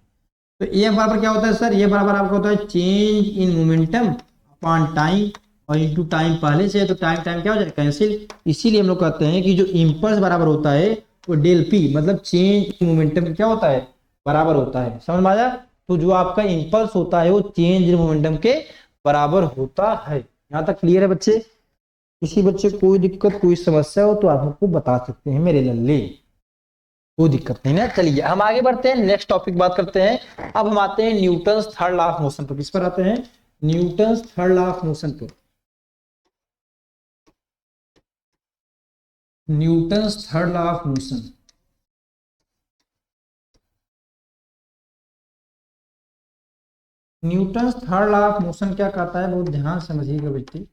तो ये बराबर क्या होता है सर, ये बराबर आपका होता है change in momentum upon time, और इनटू टाइम पहले से है तो टाइम टाइम क्या हो जाएगा, कैंसिल। इसीलिए हम लोग कहते हैं कि जो इम्पल्स बराबर होता है वो डेल पी मतलब चेंज इन मोमेंटम क्या होता है, बराबर होता है। समझ में आया। तो जो आपका इम्पल्स होता है वो चेंज इन मोमेंटम के बराबर होता है। यहाँ तक क्लियर है बच्चे। किसी बच्चे को कोई दिक्कत कोई समस्या हो तो आप हमको बता सकते हैं मेरे लल्ले, कोई दिक्कत नहीं ना। चलिए हम आगे बढ़ते हैं, नेक्स्ट टॉपिक बात करते हैं। अब हम आते हैं Newton's third law of motion पर। किस पर आते हैं, Newton's third law of motion पर। Newton's third law of motion. Newton's third law of motion क्या कहता है, बहुत ध्यान समझिएगा बेटी।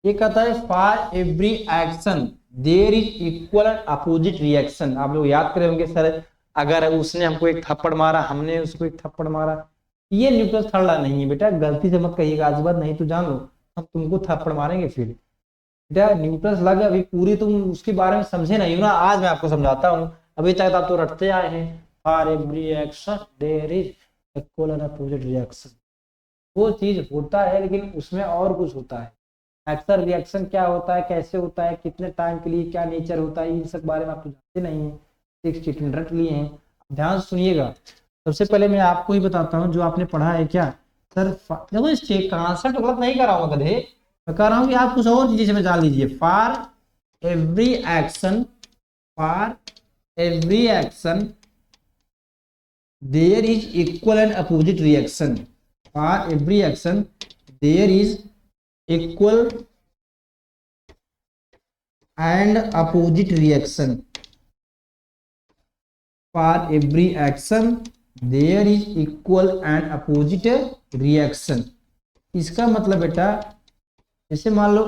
ये कहता है for every action there is equal and opposite reaction. आप लोग याद करे होंगे सर, अगर उसने हमको एक थप्पड़ मारा, हमने उसको एक थप्पड़ मारा, ये न्यूटन्स थर्ड लॉ नहीं है बेटा, गलती से मत कहिएगा आज बाद, नहीं तो जान लो हम तुमको थप्पड़ मारेंगे फिर। बेटा न्यूटन्स लॉ अभी पूरी तुम उसके बारे में समझे नहीं हो ना, आज मैं आपको समझाता हूँ। अभी तक आप तो रटते आए हैं, for every action there is equal and opposite reaction. वो चीज होता है लेकिन उसमें और कुछ होता है। एक्शन रिएक्शन क्या होता है, कैसे होता है, कितने टाइम के लिए, क्या नेचर होता है, इन सब बारे में आप तो जानते नहीं है, 6 रट लिए हैं। ध्यान से सुनिएगा। सबसे पहले मैं आपको ही बताता हूँ जो आपने पढ़ा है क्या सर। देखो इस कॉन्सेप्ट गलत नहीं कर रहा हूँ गधे, मैं कह रहा हूँ कि आप कुछ और चीजें में जान लीजिए। For every action, for every action there is equal and opposite reaction. For every action there is equal and opposite reaction. For every action there is equal and opposite reaction. इसका मतलब बेटा जैसे मान लो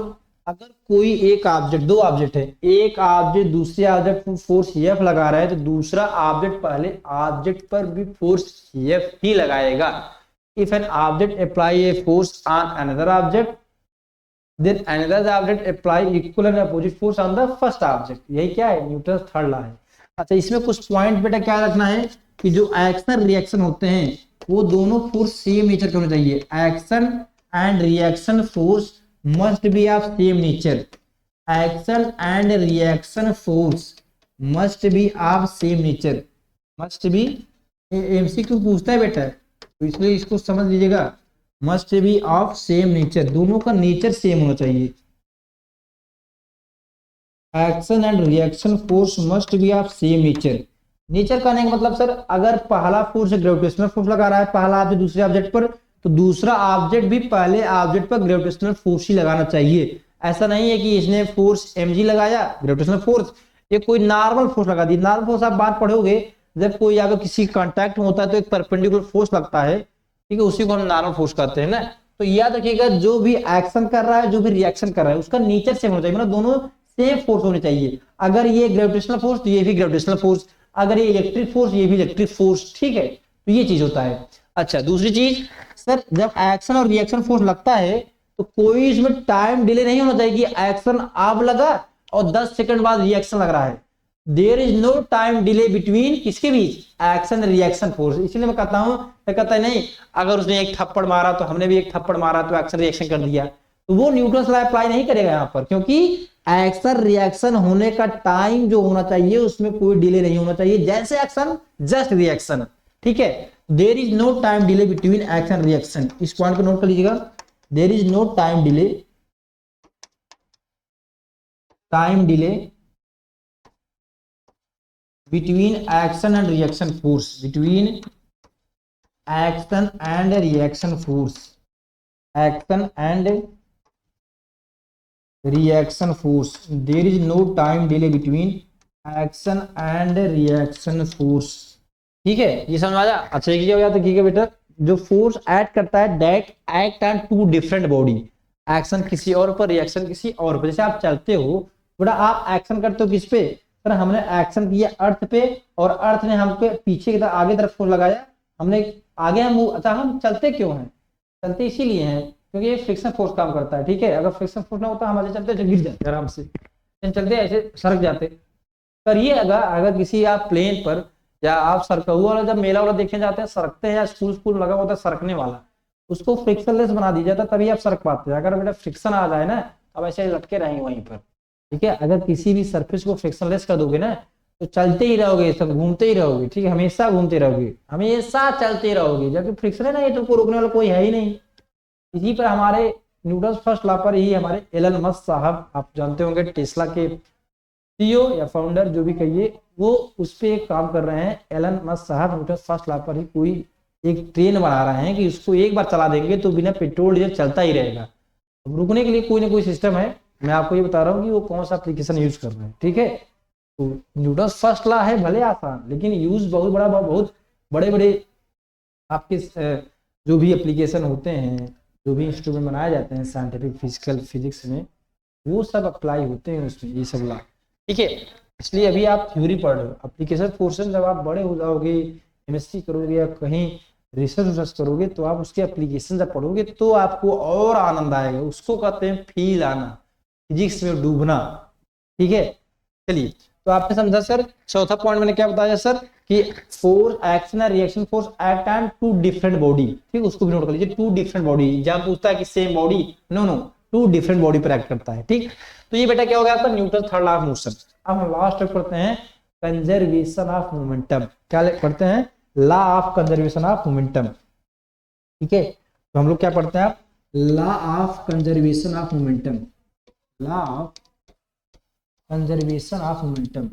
अगर कोई एक ऑब्जेक्ट, दो object है, एक ऑब्जेक्ट दूसरे ऑब्जेक्ट पर फोर्स F लगा रहा है तो दूसरा ऑब्जेक्ट पहले ऑब्जेक्ट पर भी फोर्स F ही लगाएगा। If an object apply a force on another object then another object apply equal and opposite force on the first object। यही क्या है, न्यूटन्स थर्ड लॉ है। अच्छा इसमें कुछ पॉइंट बेटा क्या रखना है कि जो एक्शन रिएक्शन होते हैं वो दोनों फोर्स सेम नेचर के होने चाहिए। Action and reaction force must be of same nature. Action and reaction force must be of same nature, must be MCQ पूछता है बेटा, तो इसलिए इसको समझ लीजिएगा। Must be of same nature, दोनों का नेचर सेम होना चाहिए। Action and reaction force must be of same nature. Nature का नहीं मतलब सर, अगर पहला फोर्स ग्रेविटेशनल फोर्स लगा रहा है पहला ऑब्जेक्ट दूसरे ऑब्जेक्ट पर, तो दूसरा ऑब्जेक्ट भी पहले ऑब्जेक्ट पर ग्रेविटेशनल फोर्स ही लगाना चाहिए। ऐसा नहीं है कि इसने फोर्स mg लगाया ग्रेविटेशनल फोर्स, ये कोई नॉर्मल फोर्स लगा दी। नॉर्मल फोर्स आप बात पढ़ोगे, जब कोई अगर किसी कांटेक्ट में होता है तो एक परपेंडिकुलर फोर्स लगता है, ठीक है, उसी को हम नॉर्मल फोर्स कहते हैं ना। तो याद रखिएगा, जो भी एक्शन कर रहा है जो भी रिएक्शन कर रहा है उसका नेचर सेम होना चाहिए, मतलब दोनों सेम फोर्स होने चाहिए। अगर ये ग्रेविटेशनल फोर्स तो ये भी ग्रेविटेशनल फोर्स, अगर ये इलेक्ट्रिक फोर्स ये भी इलेक्ट्रिक फोर्स, ठीक है, तो ये चीज होता है। अच्छा, दूसरी चीज सर, जब एक्शन और रिएक्शन फोर्स लगता है तो कोई इसमें टाइम डिले नहीं होना चाहिए कि एक्शन अब लगा और 10 सेकंड बाद रिएक्शन लग रहा है। There is no time delay between किसके बीच, एक्शन रिएक्शन फोर्स। इसलिए मैं कहता हूं, कहता है नहीं अगर उसने एक थप्पड़ मारा तो हमने भी एक थप्पड़ मारा तो एक्शन रिएक्शन कर दिया, तो वो न्यूटन लॉ अप्लाई नहीं करेगा यहाँ पर, क्योंकि एक्शन रिएक्शन होने का टाइम जो होना चाहिए उसमें कोई डिले नहीं होना चाहिए। जैसे एक्शन जस्ट रिएक्शन, ठीक है। There is no time delay between action reaction, इस पॉइंट को नोट कर लीजिएगा। There is no time delay between action and reaction force, between action and reaction force, action and reaction force, there is no time delay between action and reaction force, ठीक है, ये समझ आया। अच्छा ये हो जाता, ठीक है बेटा, जो फोर्स ऐड करता है that act on two different body, action किसी और पर रिएक्शन किसी और पर। जैसे आप चलते हो बेटा, आप एक्शन करते हो किस पे, सर हमने एक्शन किया अर्थ पे और अर्थ ने हम पे पीछे की तरफ आगे तरफ फोर्स लगाया, हमने आगे हम अच्छा, हम चलते क्यों हैं, चलते इसीलिए हैं क्योंकि ये फ्रिक्शन फोर्स काम करता है, ठीक है। अगर फ्रिक्शन फोर्स ना होता हम ऐसे चलते गिर जाते आराम से, चलते ऐसे सरक जाते। करिए अगर किसी आप प्लेन पर या आप सरकऊ वाला जब मेला वाला देखने जाते हैं सरकते हैं, या स्कूल स्कूल लगा होता है सरकने वाला, उसको फ्रिक्शनलेस बना दिया जाता तभी आप सरक पाते हैं। अगर बेटा फ्रिक्शन आ जाए ना, अब ऐसे लटके रहेंगे वहीं पर, ठीक है। अगर किसी भी सरफेस को फ्रिक्शनलेस कर दोगे ना तो चलते ही रहोगे, सब घूमते ही रहोगे, ठीक है, हमेशा घूमते रहोगे, हमेशा चलते रहोगे, जबकि फ्रिक्शन है ना, ये तुमको रोकने वाला कोई है ही नहीं। इसी पर हमारे न्यूटन फर्स्ट लॉ पर ही हमारे एलन मस्क साहब, आप जानते होंगे टेस्ला के सीईओ या फाउंडर जो भी कहिए, वो उस पर एक काम कर रहे हैं। एलन मस्क साहब न्यूटन फर्स्ट लॉ पर ही कोई एक ट्रेन बना रहे हैं कि उसको एक बार चला देंगे तो बिना पेट्रोल डीजल चलता ही रहेगा। अब रुकने के लिए कोई ना कोई सिस्टम है, मैं आपको ये बता रहा हूँ कि वो कौन सा एप्लीकेशन यूज कर रहे हैं, ठीक है। तो न्यूटन फर्स्ट लॉ है भले आसान, लेकिन यूज बहुत बड़ा, बहुत बड़े बड़े आपके जो भी एप्लीकेशन होते हैं, जो भी इंस्ट्रूमेंट बनाए जाते हैं साइंटिफिक फिजिकल फिजिक्स में, वो सब अप्लाई होते हैं उसमें, ये सब लॉ, ठीक है। इसलिए अभी आप थ्योरी पढ़ रहे हो, एप्लीकेशन पोर्शन जब आप बड़े हो जाओगे, एमएससी करोगे या कहीं रिसर्च करोगे, तो आप उसके एप्लीकेशन जब पढ़ोगे तो आपको और आनंद आएगा, उसको कहते हैं फील आना, फिजिक्स में डूबना, ठीक है। चलिए, तो आपने समझा सर। चौथा पॉइंट मैंने क्या बताया सर, कि फोर्स एक्शन और reaction force act on two different body, ठीक, उसको भी नोट कर लीजिए। टू डिफरेंट बॉडी, जब पूछता है कि same body, no no, two different body पर एक्ट करता है, ठीक। तो ये बेटा क्या हो गया आपका Newton third law of motion. अब हम लास्ट तक पढ़ते हैं कंजर्वेशन ऑफ मोमेंटम। क्या पढ़ते हैं, law of conservation of momentum, ठीक है। तो हम लोग क्या पढ़ते हैं, law of conservation of momentum, law of conservation of momentum,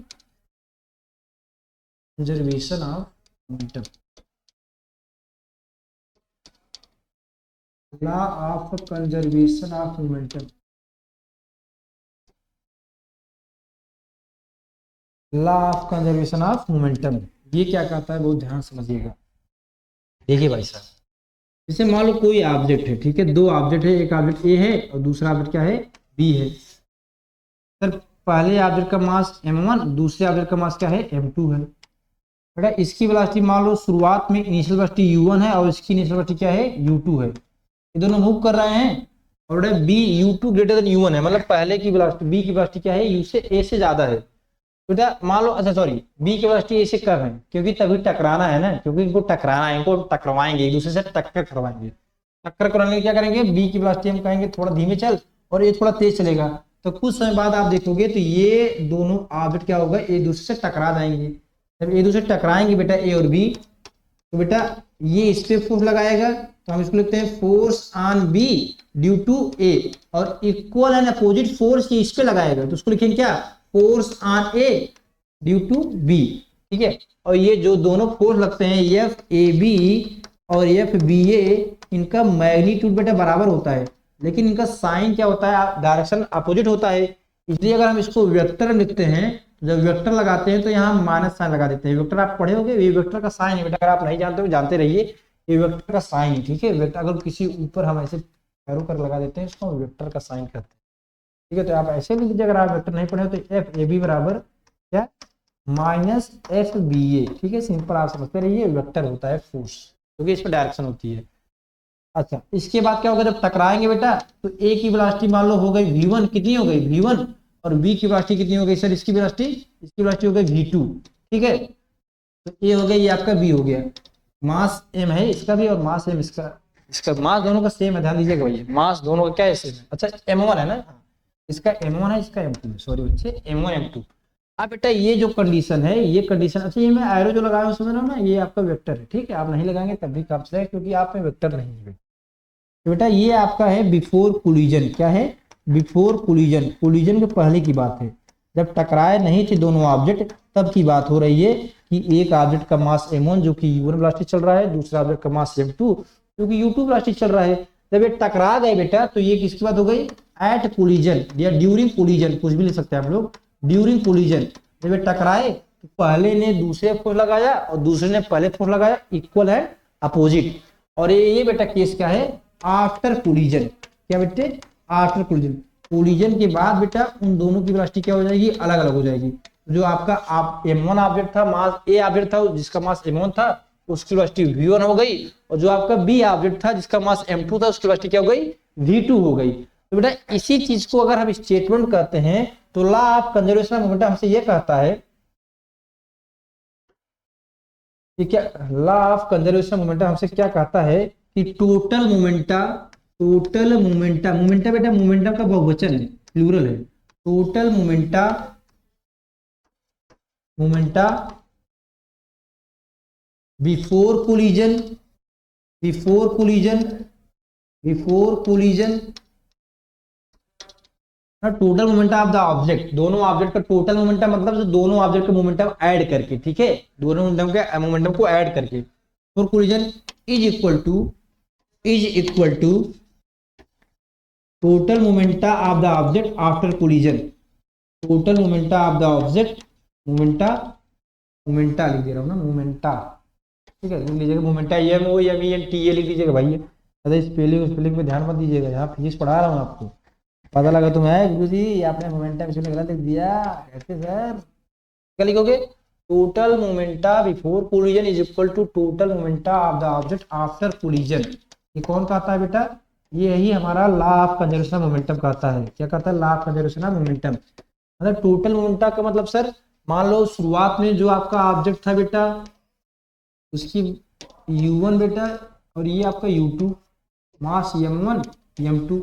conservation of momentum, law of conservation of momentum, law of conservation of momentum. ये क्या कहता है, बहुत ध्यान समझिएगा। देखिए भाई साहब, जैसे मान लो कोई ऑब्जेक्ट है, ठीक है, दो ऑब्जेक्ट है, एक ऑब्जेक्ट ए है और दूसरा ऑब्जेक्ट क्या है, बी है। सर पहले ऑब्जेक्ट का मास m1, दूसरे ऑब्जेक्ट का मास क्या है, m2 है। बेटा इसकी वेलोसिटी मान लो शुरुआत में इनिशियल वेलोसिटी u1 है और इसकी इनिशियल वेलोसिटी क्या है, u2 है। ये दोनों मूव कर रहे हैं और बेटा b u2 greater than u1 है, मतलब पहले की वेलोसिटी b की वेलोसिटी क्या है, u से a से ज्यादा है। बेटा मान लो, अच्छा सॉरी, b की वेलोसिटी a से कम है, क्योंकि तभी टकराना है ना, क्योंकि इनको टकराना है, इनको टकराएंगे, एक दूसरे से टक्कर करवाएंगे। टक्कर कराने के क्या करेंगे, b की वेलोसिटी हम कहेंगे थोड़ा धीमे चल और ये थोड़ा तेज चलेगा, तो कुछ समय बाद आप देखोगे तो ये दोनों ऑब्जेक्ट क्या होगा, एक दूसरे से टकरा जाएंगे। जब एक दूसरे से टकराएंगे बेटा a और b, तो बेटा ये इस पे फोर्स लगाएगा, तो हम इसको लिखते हैं force on B due to A, और इक्वल एंड अपोजिट फोर्स ये इस पे लगाएगा, तो उसको लिखेंगे क्या, force on A due to B. ठीक है, और ये जो दोनों फोर्स लगते हैं एफ ए बी और एफ बी ए, इनका मैग्नीट्यूड बेटा बराबर होता है, लेकिन इनका साइन क्या होता है, डायरेक्शन अपोजिट होता है। इसलिए अगर हम इसको वेक्टर लिखते हैं, जब वेक्टर लगाते हैं तो यहाँ माइनस साइन लगा देते हैं। वेक्टर आप पढ़े होंगे, ये वेक्टर का साइन है बेटा, अगर आप नहीं जानते हो जानते रहिए, ये वेक्टर का साइन है। ठीक है, वेक्टर अगर किसी ऊपर हम ऐसे एरो कर लगा देते हैं, इसको हम वेक्टर का साइन करते हैं। ठीक है, तो आप ऐसे लिख दीजिए, अगर आप वेक्टर नहीं पढ़े हो तो एफ ए बी बराबर क्या, माइनस एफ बी ए। ठीक है, सिंपल आप समझते रहिए, वेक्टर होता है फोर्स, क्योंकि इस पर डायरेक्शन होती है। अच्छा, इसके बाद क्या होगा, जब टकराएंगे बेटा तो ए की वेलोसिटी मान लो हो गई v1, कितनी हो गई v1, और बी की वेलोसिटी कितनी हो गई सर, इसकी वेलोसिटी हो गई v2। ठीक है, तो ए हो गया, ये आपका बी हो गया, मास m है इसका भी और मास m इसका मास दोनों का सेम है, ध्यान दीजिएगा भैया, मास दोनों का क्या है सेम है। अच्छा, m1 है ना, इसका m1 है, इसका m2 है, सॉरी बच्चे, m1 m2। अब बेटा ये जो कंडीशन है, ये कंडीशन, अच्छा ये मैं एरो जो लगाया हूं समझ रहा हूं ना, ये आपका वेक्टर है। ठीक है, आप नहीं लगाएंगे तब भी काम चलेगा, क्योंकि आप में वेक्टर नहीं है। तो बेटा ये आपका है बिफोर कोलिजन, क्या है, बिफोर कोलिजन, कोलिजन के पहले की बात है, जब टकराए नहीं थे दोनों ऑब्जेक्ट, तब की बात हो रही है कि एक ऑब्जेक्ट का मास m1 जो कि u1 वेलोसिटी चल रहा है, दूसरा ऑब्जेक्ट का मास m2 जो कि u2 वेलोसिटी चल रहा है। जब ये टकरा गए बेटा, तो ये किसकी बात हो गई, एट कोलिजन या ड्यूरिंग कोलिजन, कुछ भी लिख सकते हैं आप लोग, ड्यूरिंग कोलिजन। जब ये टकराए तो पहले ने दूसरे फोर्स लगाया और दूसरे ने पहले फोर्स लगाया, इक्वल एंड अपोजिट। और ये बेटा केस क्या है, आफ्टर कोलिजन, क्या बेटे, आफ्टर कोलिजन। कोलिजन के बाद बेटा उन दोनों की वेलोसिटी क्या हो जाएगी, अलग अलग हो जाएगी। जो आपका आप m1 ऑब्जेक्ट था, मास ए ऑब्जेक्ट था जिसका मास m1 था, उसकी वेलोसिटी v1 हो गई, और जो आपका बी ऑब्जेक्ट था जिसका मास m2 था, उसकी वेलोसिटी क्या हो गई, v2 हो गई। तो बेटा इसी चीज को अगर हम स्टेटमेंट करते हैं, तो law of conservation of momentum हमसे ये कहता है कि क्या, law of conservation of momentum हमसे क्या कहता है कि टोटल मोमेंटा बेटा मोमेंटम का बहुवचन है, प्लूरल है, total momenta before collision total momentum of the object, दोनों ऑब्जेक्ट का टोटल मोमेंटम मतलब जो दोनों ऑब्जेक्ट का मोमेंटम ऐड करके। ठीक है, दोनों मोमेंटम को ऐड करके, for collision is equal to total momenta of the object after collision, total momenta of the object, momenta लिख दे रहा हूं ना, मोमेंटा। ठीक है, लिख लीजिएगा मोमेंटा, MOMENTA लिख दीजिएगा भाई। अरे स्पेलिंग पे ध्यान मत दीजिएगा, यहाँ फिजिक्स पढ़ा रहा हूँ आपको, पता लगा तुम है गुरु जी आपने मोमेंटम इसमें गलत लिख दिया, कैसे सर, क्या लिखोगे, total momenta before collision is equal to total momenta of the object after collision. ये कौन कहता है बेटा, ये ही हमारा law of conservation of momentum कहता है। क्या कहता है, law of conservation of momentum. मतलब टोटल मोमेंटा का मतलब सर, मान लो शुरुआत में जो आपका ऑब्जेक्ट था बेटा, उसकी u1 बेटा, और ये आपका u2, मास m1 m2,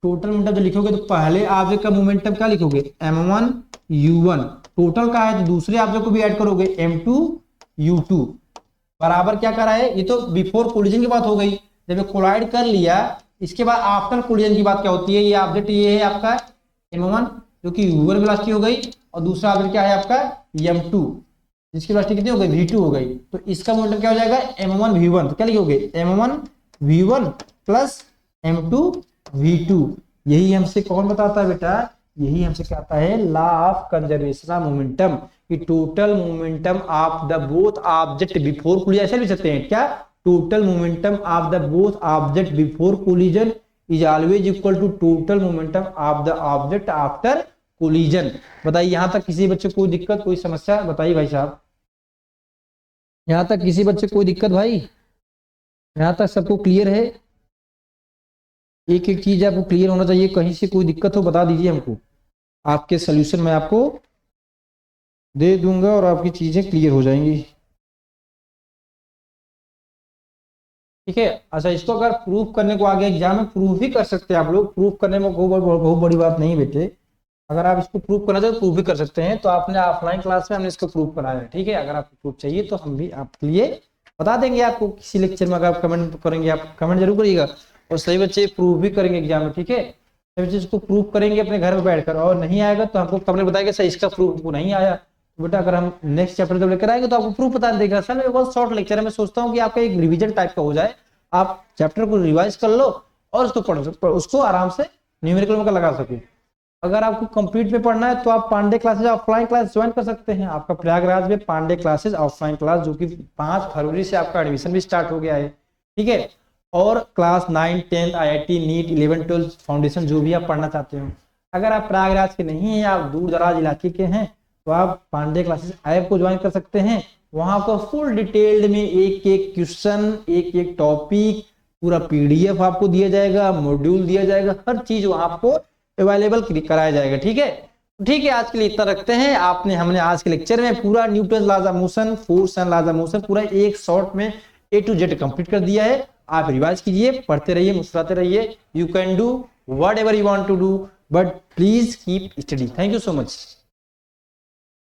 टोटल मोमेंटम जो लिखोगे तो पहले ऑब्जेक्ट का मोमेंटम क्या लिखोगे, m1 u1, टोटल का है तो दूसरे ऑब्जेक्ट को भी ऐड करोगे m2 u2, बराबर क्या करा है, ये तो बिफोर कोलिजन की बात हो गई। जब ये कोलाइड कर लिया, इसके बाद आफ्टर कोलिजन की बात क्या होती है, ये ऑब्जेक्ट ये है आपका m1 जो कि u1 वेलोसिटी हो गई, और दूसरा ऑब्जेक्ट क्या है आपका m2 जिसकी वेलोसिटी कितनी हो गई, v2 हो गई। तो इसका मोमेंटम क्या हो जाएगा, m1 v1, तो क्या लिखोगे, m1 v1 plus m2 v2। यही हमसे कौन बताता है बेटा, यही हमसे कहता है law of conservation of momentum, कि total momentum of the both object before collision, ऐसे लिख सकते हैं क्या, total momentum of the both object before collision is always equal to total momentum of the object after collision. बताइए यहां तक किसी बच्चे को कोई दिक्कत, कोई समस्या, बताइए भाई साहब, यहां तक किसी बच्चे को कोई दिक्कत भाई, यहां तक सबको क्लियर है, एक एक चीज आपको क्लियर होना चाहिए, कहीं से कोई दिक्कत हो बता दीजिए हमको, आपके सोल्यूशन मैं आपको दे दूंगा और आपकी चीजें क्लियर हो जाएंगी। ठीक है, अच्छा इसको अगर प्रूफ करने को आगे एग्जाम में प्रूफ ही कर सकते हैं आप लोग, प्रूफ करने में बहुत बड़ी बात नहीं बेटे, अगर आप इसको प्रूफ करना चाहते तो प्रूफ भी कर सकते हैं। तो आपने ऑफलाइन क्लास में हमने इसको प्रूफ कराया है, ठीक है, अगर आपको प्रूफ चाहिए तो हम भी आपके लिए बता देंगे आपको किसी लेक्चर में, अगर आप कमेंट करेंगे, आप कमेंट जरूर करिएगा। और सही बच्चे प्रूव भी करेंगे एग्जाम में, ठीक है, सभी चीज को प्रूव करेंगे अपने घर में बैठकर, और नहीं आएगा तो हमको कमेंट बताएगा सही इसका प्रूफ को नहीं आया, तो बेटा अगर हम नेक्स्ट चैप्टर जब लेकर आएंगे तो आपको प्रूफ बता देगा। सर मैं बहुत शॉर्ट लेक्चर है, मैं सोचता हूँ कि आपका एक रिवीजन टाइप का हो जाए, आप चैप्टर को रिवाइज कर लो और उसको पढ़ सकते, उसको आराम से न्यूमेरिकल में लगा सको। अगर आपको कंप्लीट में पढ़ना है तो आप Pandey classes offline class join कर सकते हैं। आपका प्रयागराज में पांडे क्लासेज ऑफलाइन क्लास, जो कि 5 फरवरी से आपका एडमिशन भी स्टार्ट हो गया है, ठीक है। और क्लास 9, 10 IIT, नीट, 11, 12 फाउंडेशन जो भी आप पढ़ना चाहते हो। अगर आप प्रयागराज के नहीं हैं, आप दूर दराज इलाके के हैं, तो आप पांडे क्लासेस ऐप को ज्वाइन कर सकते हैं। वहां आपको फुल डिटेल्ड में एक एक क्वेश्चन, एक एक टॉपिक, पूरा PDF आपको दिया जाएगा, मॉड्यूल दिया जाएगा, हर चीज वहां आपको अवेलेबल कराया जाएगा, ठीक है। ठीक है, आज के लिए इतना रखते हैं। हमने आज के लेक्चर में पूरा Newton laws of motion, force and laws of motion पूरा एक शॉर्ट में A to Z कंप्लीट कर दिया है। आप रिवाइज कीजिए, पढ़ते रहिए, मुस्कुराते रहिए। You can do whatever you want to do, but please keep study. Thank you so much.